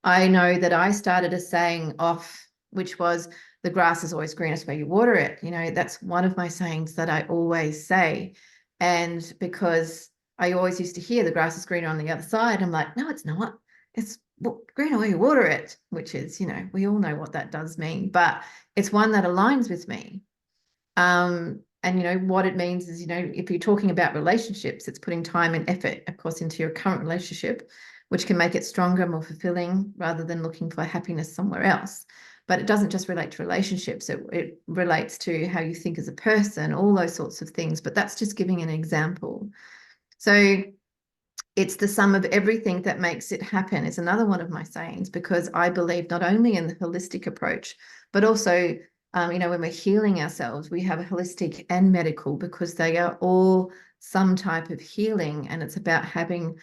I know that I started a saying off, which was, the grass is always greenest where you water it. That's one of my sayings that I always say. And because I always used to hear the grass is greener on the other side, I'm like, no, it's not. It's greener where you water it, which is, we all know what that does mean, but it's one that aligns with me. And what it means is, if you're talking about relationships, it's putting time and effort, of course, into your current relationship, which can make it stronger, more fulfilling, rather than looking for happiness somewhere else. But it doesn't just relate to relationships. It relates to how you think as a person, all those sorts of things. But that's just giving an example. So it's the sum of everything that makes it happen is another one of my sayings, because I believe not only in the holistic approach, but also, when we're healing ourselves, we have a holistic and medical, because they are all some type of healing, and it's about having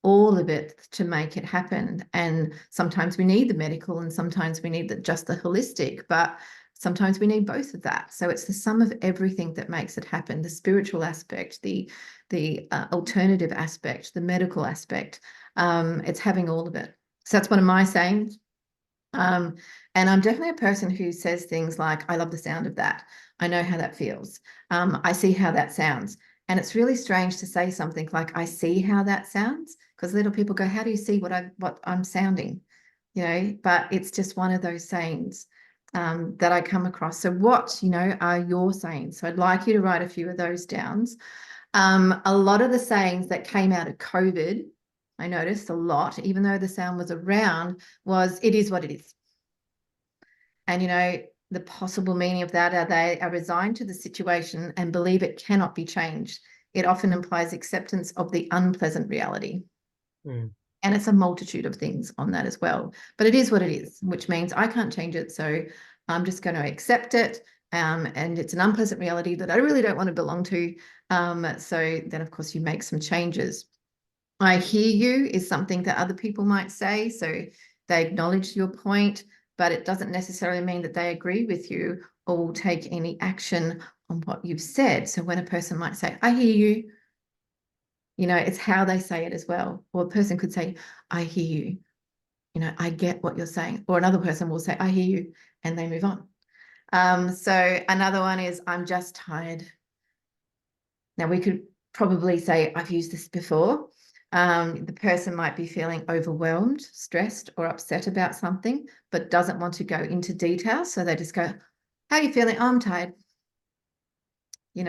all of it to make it happen. And sometimes we need the medical and sometimes we need just the holistic, but sometimes we need both of that. So it's the sum of everything that makes it happen: the spiritual aspect, the alternative aspect, the medical aspect. It's having all of it. So that's one of my sayings. And I'm definitely a person who says things like, I love the sound of that. I know how that feels. I see how that sounds. And it's really strange to say something like, I see how that sounds, because little people go, how do you see what I'm sounding? But it's just one of those sayings that I come across. So what, are your sayings? So I'd like you to write a few of those down. A lot of the sayings that came out of COVID, I noticed a lot, even though the sound was around, was, it is what it is. And, the possible meaning of that are they are resigned to the situation and believe it cannot be changed. It often implies acceptance of the unpleasant reality. And it's a multitude of things on that as well. But it is what it is, which means I can't change it. So I'm just going to accept it. And it's an unpleasant reality that I really don't want to belong to. So then, of course, you make some changes. I hear you is something that other people might say. So they acknowledge your point, but it doesn't necessarily mean that they agree with you or will take any action on what you've said. So when a person might say, I hear you, it's how they say it as well. Or a person could say, I hear you, I get what you're saying. Or another person will say, I hear you, and they move on. So another one is, I'm just tired. Now we could probably say, I've used this before. The person might be feeling overwhelmed, stressed, or upset about something, but doesn't want to go into detail. So they just go, how are you feeling? Oh, I'm tired.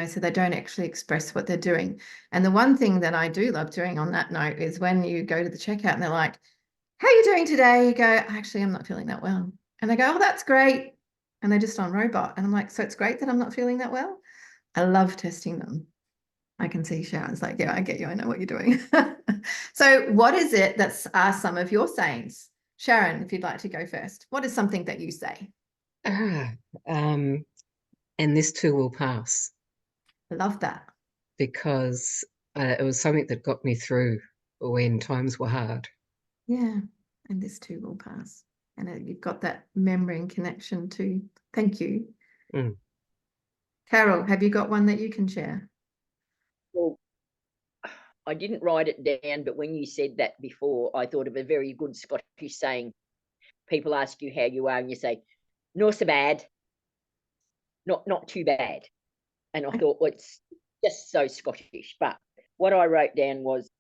So they don't actually express what they're doing. And the one thing that I do love doing on that note is when you go to the checkout and they're like, how are you doing today? You go, actually, I'm not feeling that well. And they go, oh, that's great. And they're just on robot. And I'm like, so it's great that I'm not feeling that well. I love testing them. I can see Sharon's like, yeah, I get you. I know what you're doing. So what is it that are some of your sayings? Sharon, if you'd like to go first, what is something that you say? And this too will pass. I love that. Because it was something that got me through when times were hard. Yeah, and this too will pass. And you've got that memory and connection too. Thank you. Carol, have you got one that you can share? Well, I didn't write it down, but when you said that before, I thought of a very good Scottish saying. People ask you how you are, and you say, "No so bad, not too bad." And I thought, well, it's just so Scottish. But what I wrote down was,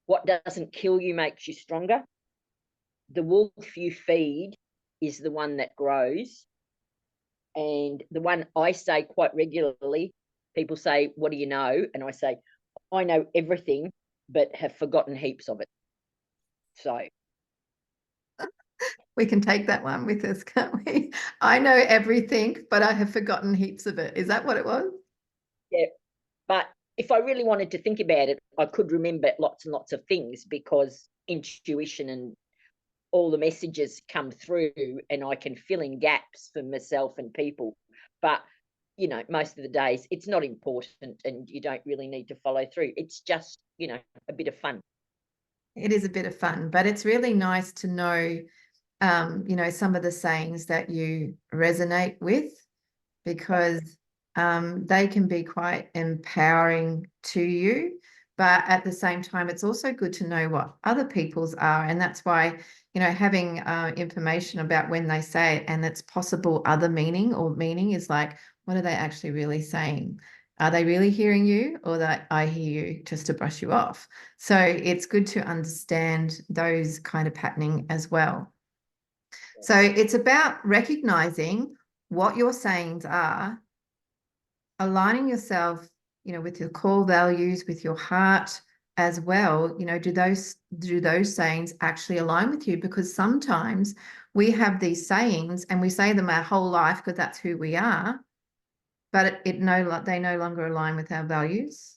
what doesn't kill you makes you stronger. The wolf you feed is the one that grows. And the one I say quite regularly, people say, what do you know? And I say, I know everything, but have forgotten heaps of it. So we can take that one with us, can't we? I know everything, but I have forgotten heaps of it. Is that what it was? yeah, but if I really wanted to think about it, I could remember lots and lots of things, because intuition and all the messages come through and I can fill in gaps for myself and people. But, you know, most of the days it's not important and you don't really need to follow through. It's just, you know, a bit of fun. It is a bit of fun, but it's really nice to know, you know, some of the sayings that you resonate with, because they can be quite empowering to you. But at the same time, it's also good to know what other people's are. And that's why, you know, having information about when they say it and its possible other meaning, or meaning, is like, what are they actually really saying? Are they really hearing you, or that I hear you just to brush you off? So it's good to understand those kind of patterning as well. So it's about recognizing what your sayings are, aligning yourself, you know, with your core values, with your heart as well. You know, do those sayings actually align with you? Because sometimes we have these sayings and we say them our whole life because that's who we are, but they no longer align with our values.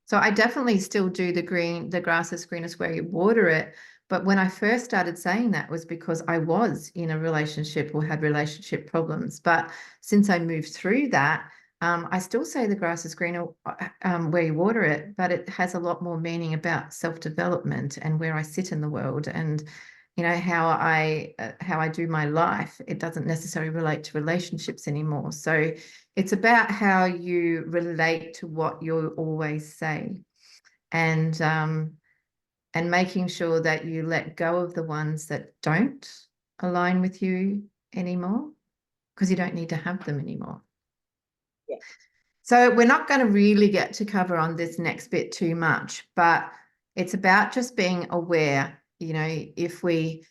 So I definitely still do the grass is greenest where you water it. But when I first started saying that was because I was in a relationship or had relationship problems. But since I moved through that, I still say the grass is greener where you water it, but it has a lot more meaning about self-development and where I sit in the world, and you know how I do my life. It doesn't necessarily relate to relationships anymore. So it's about how you relate to what you always say, and making sure that you let go of the ones that don't align with you anymore, because you don't need to have them anymore. Yeah. So we're not going to really get to cover on this next bit too much, but it's about just being aware. You know, if we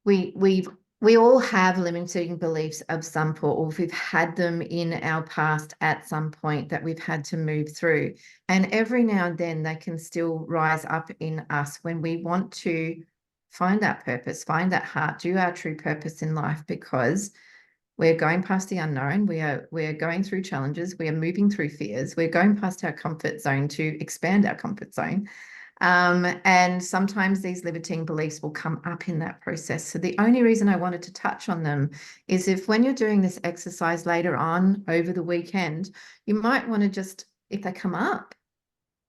all have limiting beliefs of some sort, or we've had them in our past at some point that we've had to move through. And every now and then they can still rise up in us when we want to find that purpose, find that heart, do our true purpose in life, because we're going past the unknown. We are going through challenges. We are moving through fears. We're going past our comfort zone to expand our comfort zone. And sometimes these limiting beliefs will come up in that process. So the only reason I wanted to touch on them is if when you're doing this exercise later on over the weekend, you might want to just, if they come up,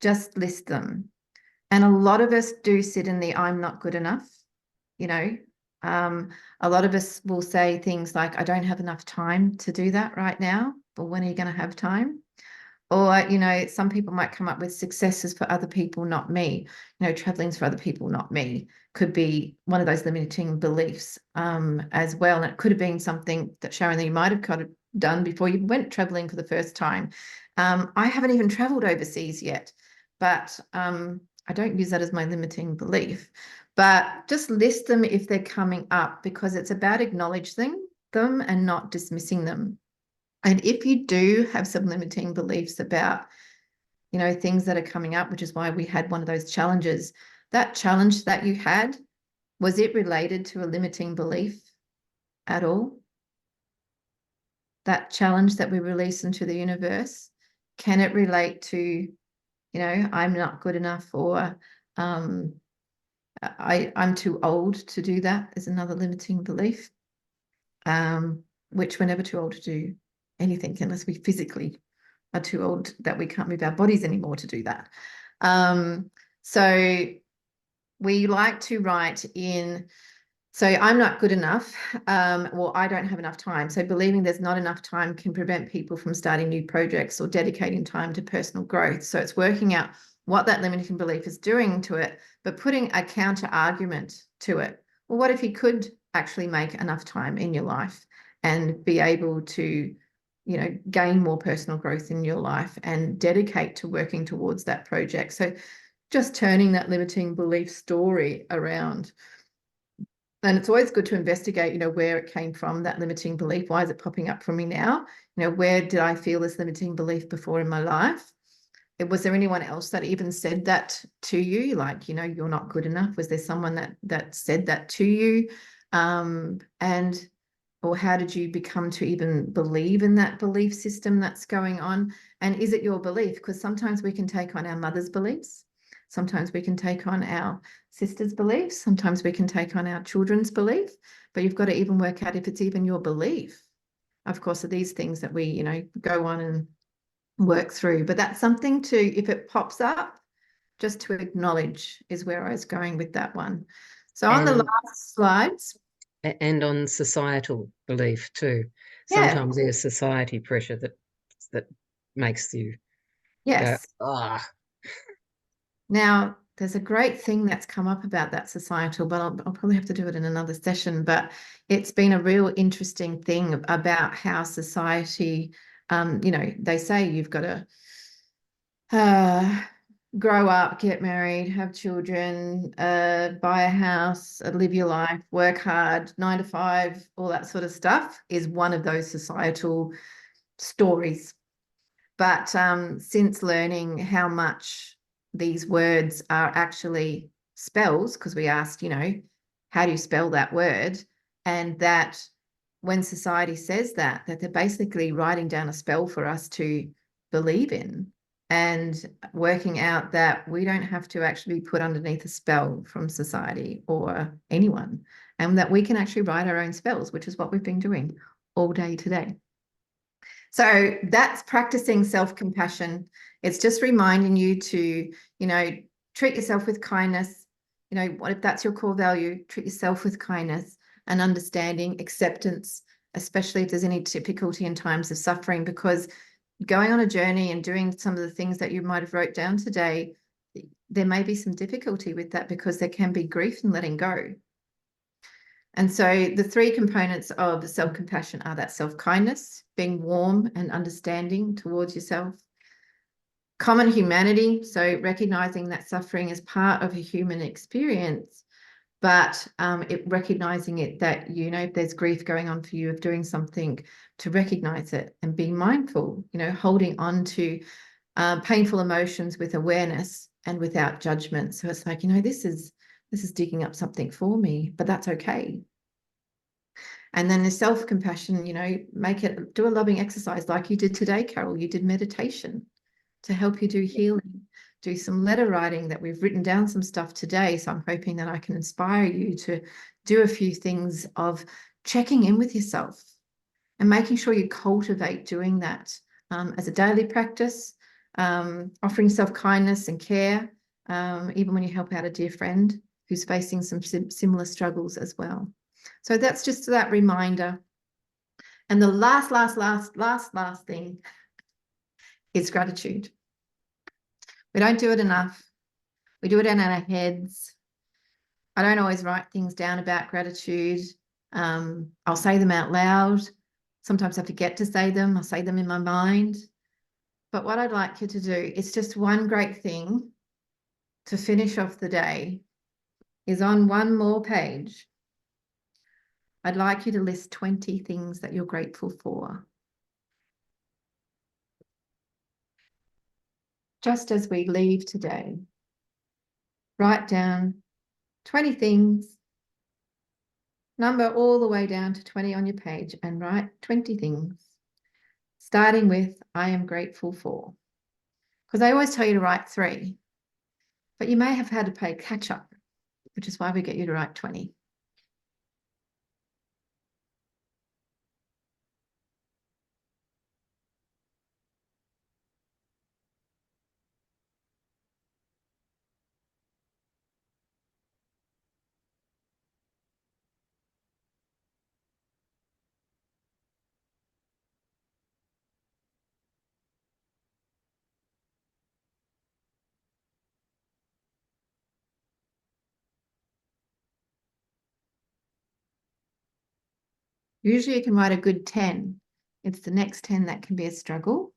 just list them. And a lot of us do sit in the I'm not good enough, you know. A lot of us will say things like, I don't have enough time to do that right now, but when are you going to have time? Or, you know, some people might come up with successes for other people, not me. You know, traveling's for other people, not me, could be one of those limiting beliefs as well. And it could have been something that, Sharon, that you might have kind of done before you went travelling for the first time. I haven't even travelled overseas yet, but I don't use that as my limiting belief. But just list them if they're coming up, because it's about acknowledging them and not dismissing them. And if you do have some limiting beliefs about, you know, things that are coming up, which is why we had one of those challenges, that challenge that you had, was it related to a limiting belief at all? That challenge that we release into the universe, can it relate to, you know, I'm not good enough, or I'm too old to do that, is another limiting belief, which we're never too old to do anything unless we physically are too old that we can't move our bodies anymore to do that. So we like to write in, so I'm not good enough, or I don't have enough time. So believing there's not enough time can prevent people from starting new projects or dedicating time to personal growth. So it's working out what that limiting belief is doing to it, but putting a counter argument to it. Well, what if you could actually make enough time in your life and be able to you know, gain more personal growth in your life and dedicate to working towards that project. So just turning that limiting belief story around. And it's always good to investigate, you know, where it came from, that limiting belief. Why is it popping up for me now? You know, where did I feel this limiting belief before in my life? Was there anyone else that even said that to you? Like, you know, you're not good enough. Was there someone that said that to you? Or how did you become to even believe in that belief system that's going on? And is it your belief? Because sometimes we can take on our mother's beliefs. Sometimes we can take on our sister's beliefs. Sometimes we can take on our children's belief. But you've got to even work out if it's even your belief. Of course, are these things that we, you know, go on and work through. But that's something to, if it pops up, just to acknowledge is where I was going with that one. So on the last slides. And on societal belief too. Yeah. Sometimes there's society pressure that makes you Yes. go, ah. Now, there's a great thing that's come up about that societal, but I'll probably have to do it in another session. But it's been a real interesting thing about how society, you know, they say you've got to grow up, get married, have children, buy a house, live your life, work hard, 9 to 5, all that sort of stuff is one of those societal stories. But since learning how much these words are actually spells, because we asked, you know, how do you spell that word? And that when society says that they're basically writing down a spell for us to believe in, and working out that we don't have to actually be put underneath a spell from society or anyone, and that we can actually write our own spells, which is what we've been doing all day today. So that's practicing self-compassion. It's just reminding you to, you know, treat yourself with kindness. You know, what if that's your core value? Treat yourself with kindness and understanding, acceptance, especially if there's any difficulty in times of suffering, because going on a journey and doing some of the things that you might have wrote down today, there may be some difficulty with that because there can be grief in letting go. And so the 3 components of self-compassion are that self-kindness, being warm and understanding towards yourself, common humanity, so recognizing that suffering is part of a human experience, but recognizing it that, you know, if there's grief going on for you of doing something, to recognize it and be mindful, you know, holding on to painful emotions with awareness and without judgment. So it's like, you know, this is digging up something for me, but that's okay. And then the self-compassion, you know, do a loving exercise like you did today, Carol. You did meditation to help you do healing, do some letter writing that we've written down some stuff today. So I'm hoping that I can inspire you to do a few things of checking in with yourself and making sure you cultivate doing that as a daily practice, offering self-kindness and care, even when you help out a dear friend who's facing some similar struggles as well. So that's just that reminder. And the last thing is gratitude. We don't do it enough. We do it in our heads. I don't always write things down about gratitude. I'll say them out loud. Sometimes I forget to say them. I'll say them in my mind. But what I'd like you to do is just one great thing to finish off the day is on one more page. I'd like you to list 20 things that you're grateful for. Just as we leave today, write down 20 things, number all the way down to 20 on your page, and write 20 things, starting with I am grateful for. Because I always tell you to write 3, but you may have had to play catch up, which is why we get you to write 20. Usually you can write a good 10, It's the next 10 that can be a struggle.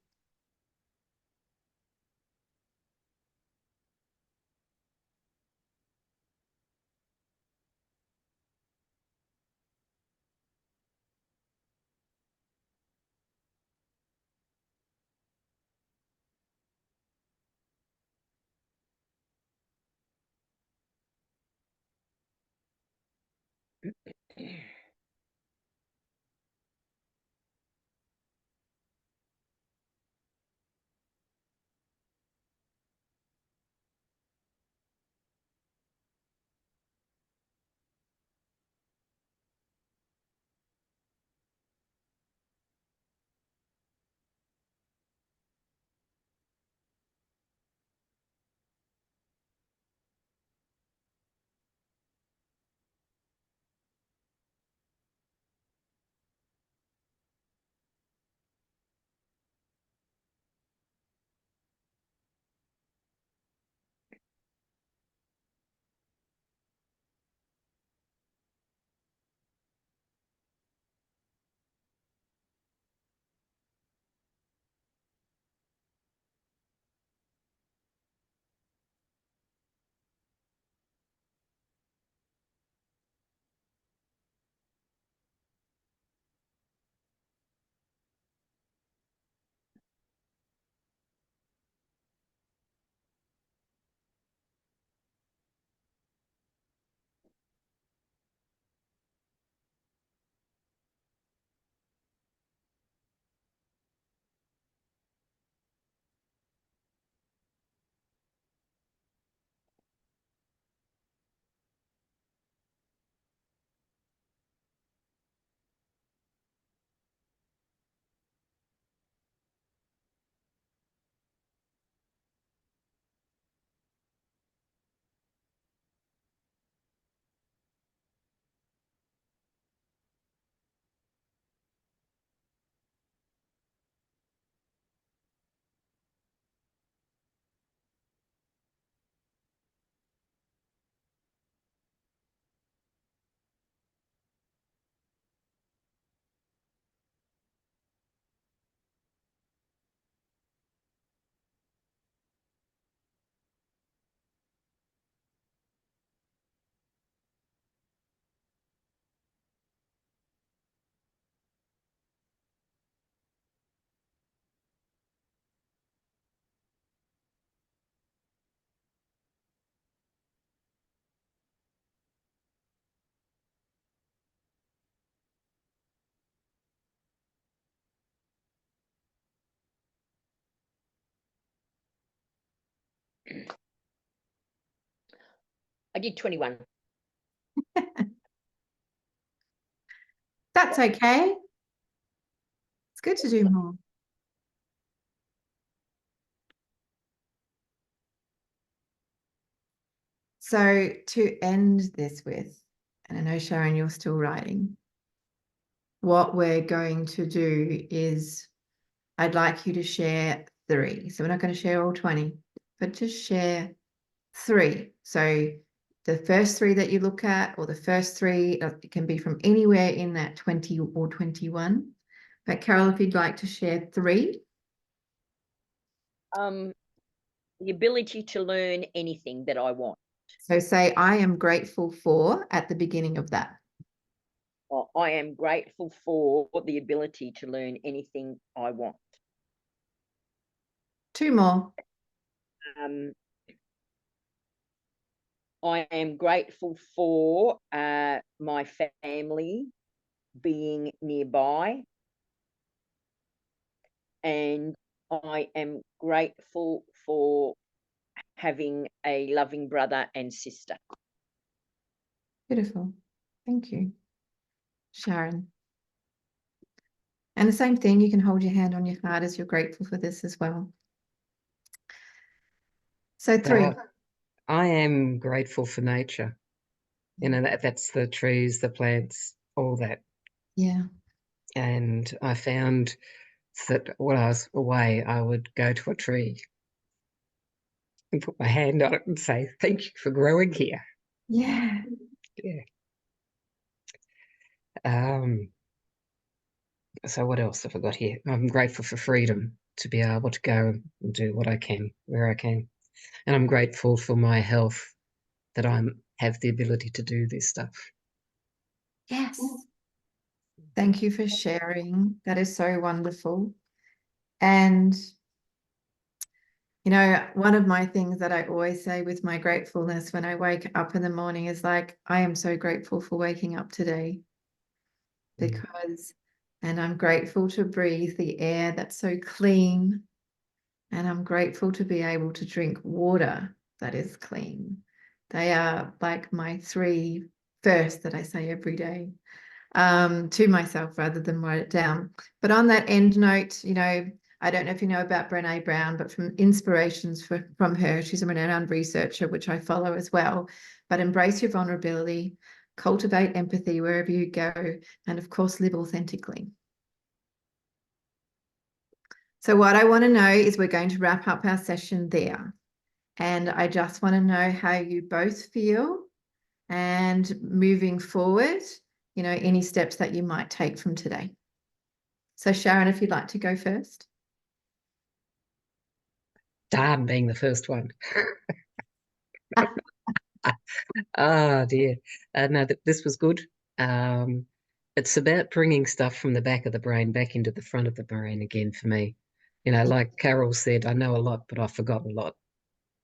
I did 21. That's okay. It's good to do more. So to end this with, and I know, Sharon, you're still writing, what we're going to do is I'd like you to share 3. So we're not going to share all 20, but just share 3. So the first 3 that you look at, or the first 3, it can be from anywhere in that 20 or 21. But Carol, if you'd like to share 3. The ability to learn anything that I want. So say, I am grateful for at the beginning of that. I am grateful for the ability to learn anything I want. 2 more. I am grateful for my family being nearby, and I am grateful for having a loving brother and sister. Beautiful. Thank you, Sharon. And the same thing, you can hold your hand on your heart as you're grateful for this as well. So 3. I am grateful for nature. You know, that's the trees, the plants, all that. Yeah. And I found that when I was away, I would go to a tree and put my hand on it and say, thank you for growing here. Yeah. Yeah. So what else have I got here? I'm grateful for freedom to be able to go and do what I can, where I can. And I'm grateful for my health, that I have the ability to do this stuff. Yes. Thank you for sharing. That is so wonderful. And, you know, one of my things that I always say with my gratefulness when I wake up in the morning is like, I am so grateful for waking up today because, and I'm grateful to breathe the air that's so clean. And I'm grateful to be able to drink water that is clean. They are like my 3 first that I say every day. To myself rather than write it down. But on that end note, you know, I don't know if you know about Brené Brown, but from inspirations from her, she's a renowned researcher, which I follow as well. But embrace your vulnerability, cultivate empathy wherever you go, and of course, live authentically. So what I want to know is we're going to wrap up our session there. And I just want to know how you both feel and moving forward, you know, any steps that you might take from today. So Sharon, if you'd like to go first. Darn, being the first one. Oh dear. No, this was good. It's about bringing stuff from the back of the brain back into the front of the brain again for me. You know, like Carol said, I know a lot, but I forgot a lot.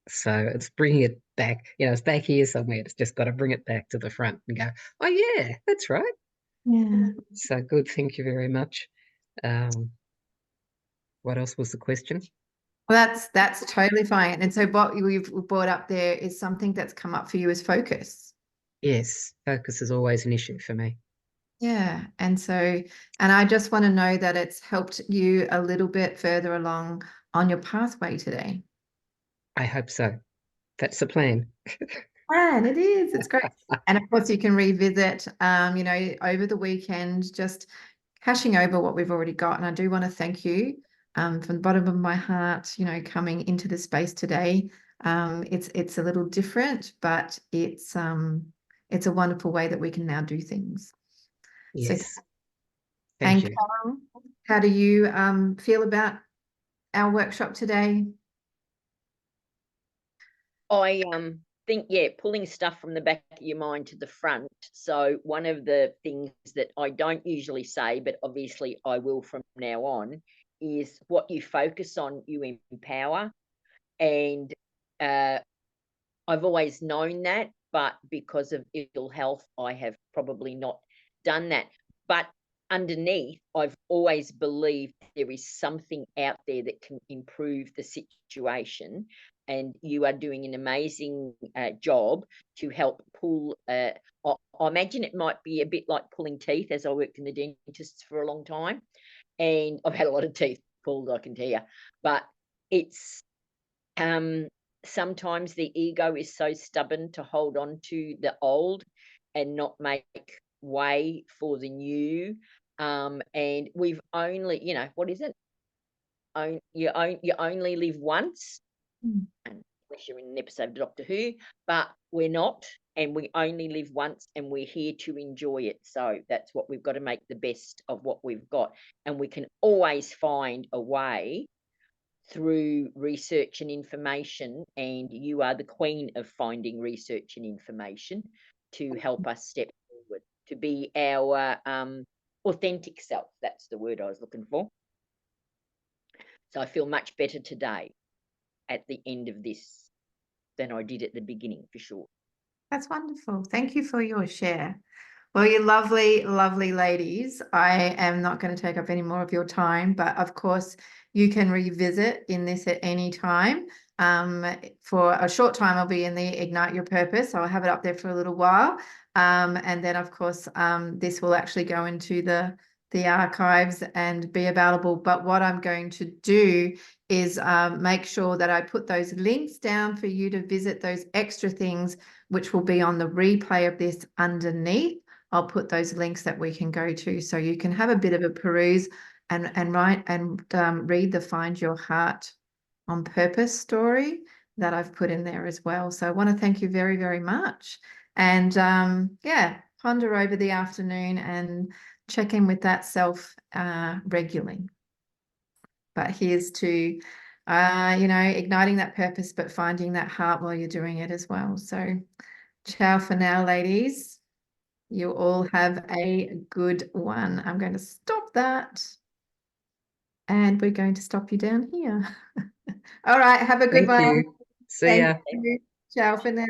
So it's bringing it back. You know, it's back here somewhere. It's just got to bring it back to the front and go, oh yeah, that's right. Yeah. So good. Thank you very much. What else was the question? Well, that's totally fine. And so what we've brought up there is something that's come up for you as focus. Yes, focus is always an issue for me. Yeah. And so, and I just want to know that it's helped you a little bit further along on your pathway today. I hope so. That's the plan. And it is, it's great. And of course you can revisit, you know, over the weekend, just cashing over what we've already got. And I do want to thank you from the bottom of my heart, you know, coming into the space today. It's a little different, but it's a wonderful way that we can now do things. Yes. So, Thank and you. Carol, how do you feel about our workshop today? I think, yeah, pulling stuff from the back of your mind to the front. So one of the things that I don't usually say, but obviously I will from now on, is what you focus on, you empower. And I've always known that, but because of ill health, I have probably not done that. But underneath, I've always believed there is something out there that can improve the situation. And you are doing an amazing job to help pull. I imagine it might be a bit like pulling teeth, as I worked in the dentist for a long time. And I've had a lot of teeth pulled, I can tell you. But it's sometimes the ego is so stubborn to hold on to the old and not make way for the new. And we've only, you know, what is it? You only live once, unless you're in an episode of Doctor Who, but we're not, and we only live once, and we're here to enjoy it. So that's what we've got to make the best of what we've got, and we can always find a way through research and information, and you are the queen of finding research and information to help us step forward to be our authentic self. That's the word I was looking for. So I feel much better today at the end of this than I did at the beginning, for sure. That's wonderful. Thank you for your share. Well, you lovely, lovely ladies, I am not going to take up any more of your time, but of course you can revisit in this at any time. For a short time, I'll be in the Ignite Your Purpose. So I'll have it up there for a little while. And then, of course, this will actually go into the archives and be available. But what I'm going to do is make sure that I put those links down for you to visit those extra things, which will be on the replay of this underneath. I'll put those links that we can go to so you can have a bit of a peruse and read the Find Your Heart on Purpose story that I've put in there as well. So I want to thank you very, very much. And yeah, ponder over the afternoon and check in with that self regularly. But here's to, you know, igniting that purpose, but finding that heart while you're doing it as well. So ciao for now, ladies. You all have a good one. I'm going to stop that. And we're going to stop you down here. All right. Have a good Thank one. you. See ya. Thank you. Ciao for now.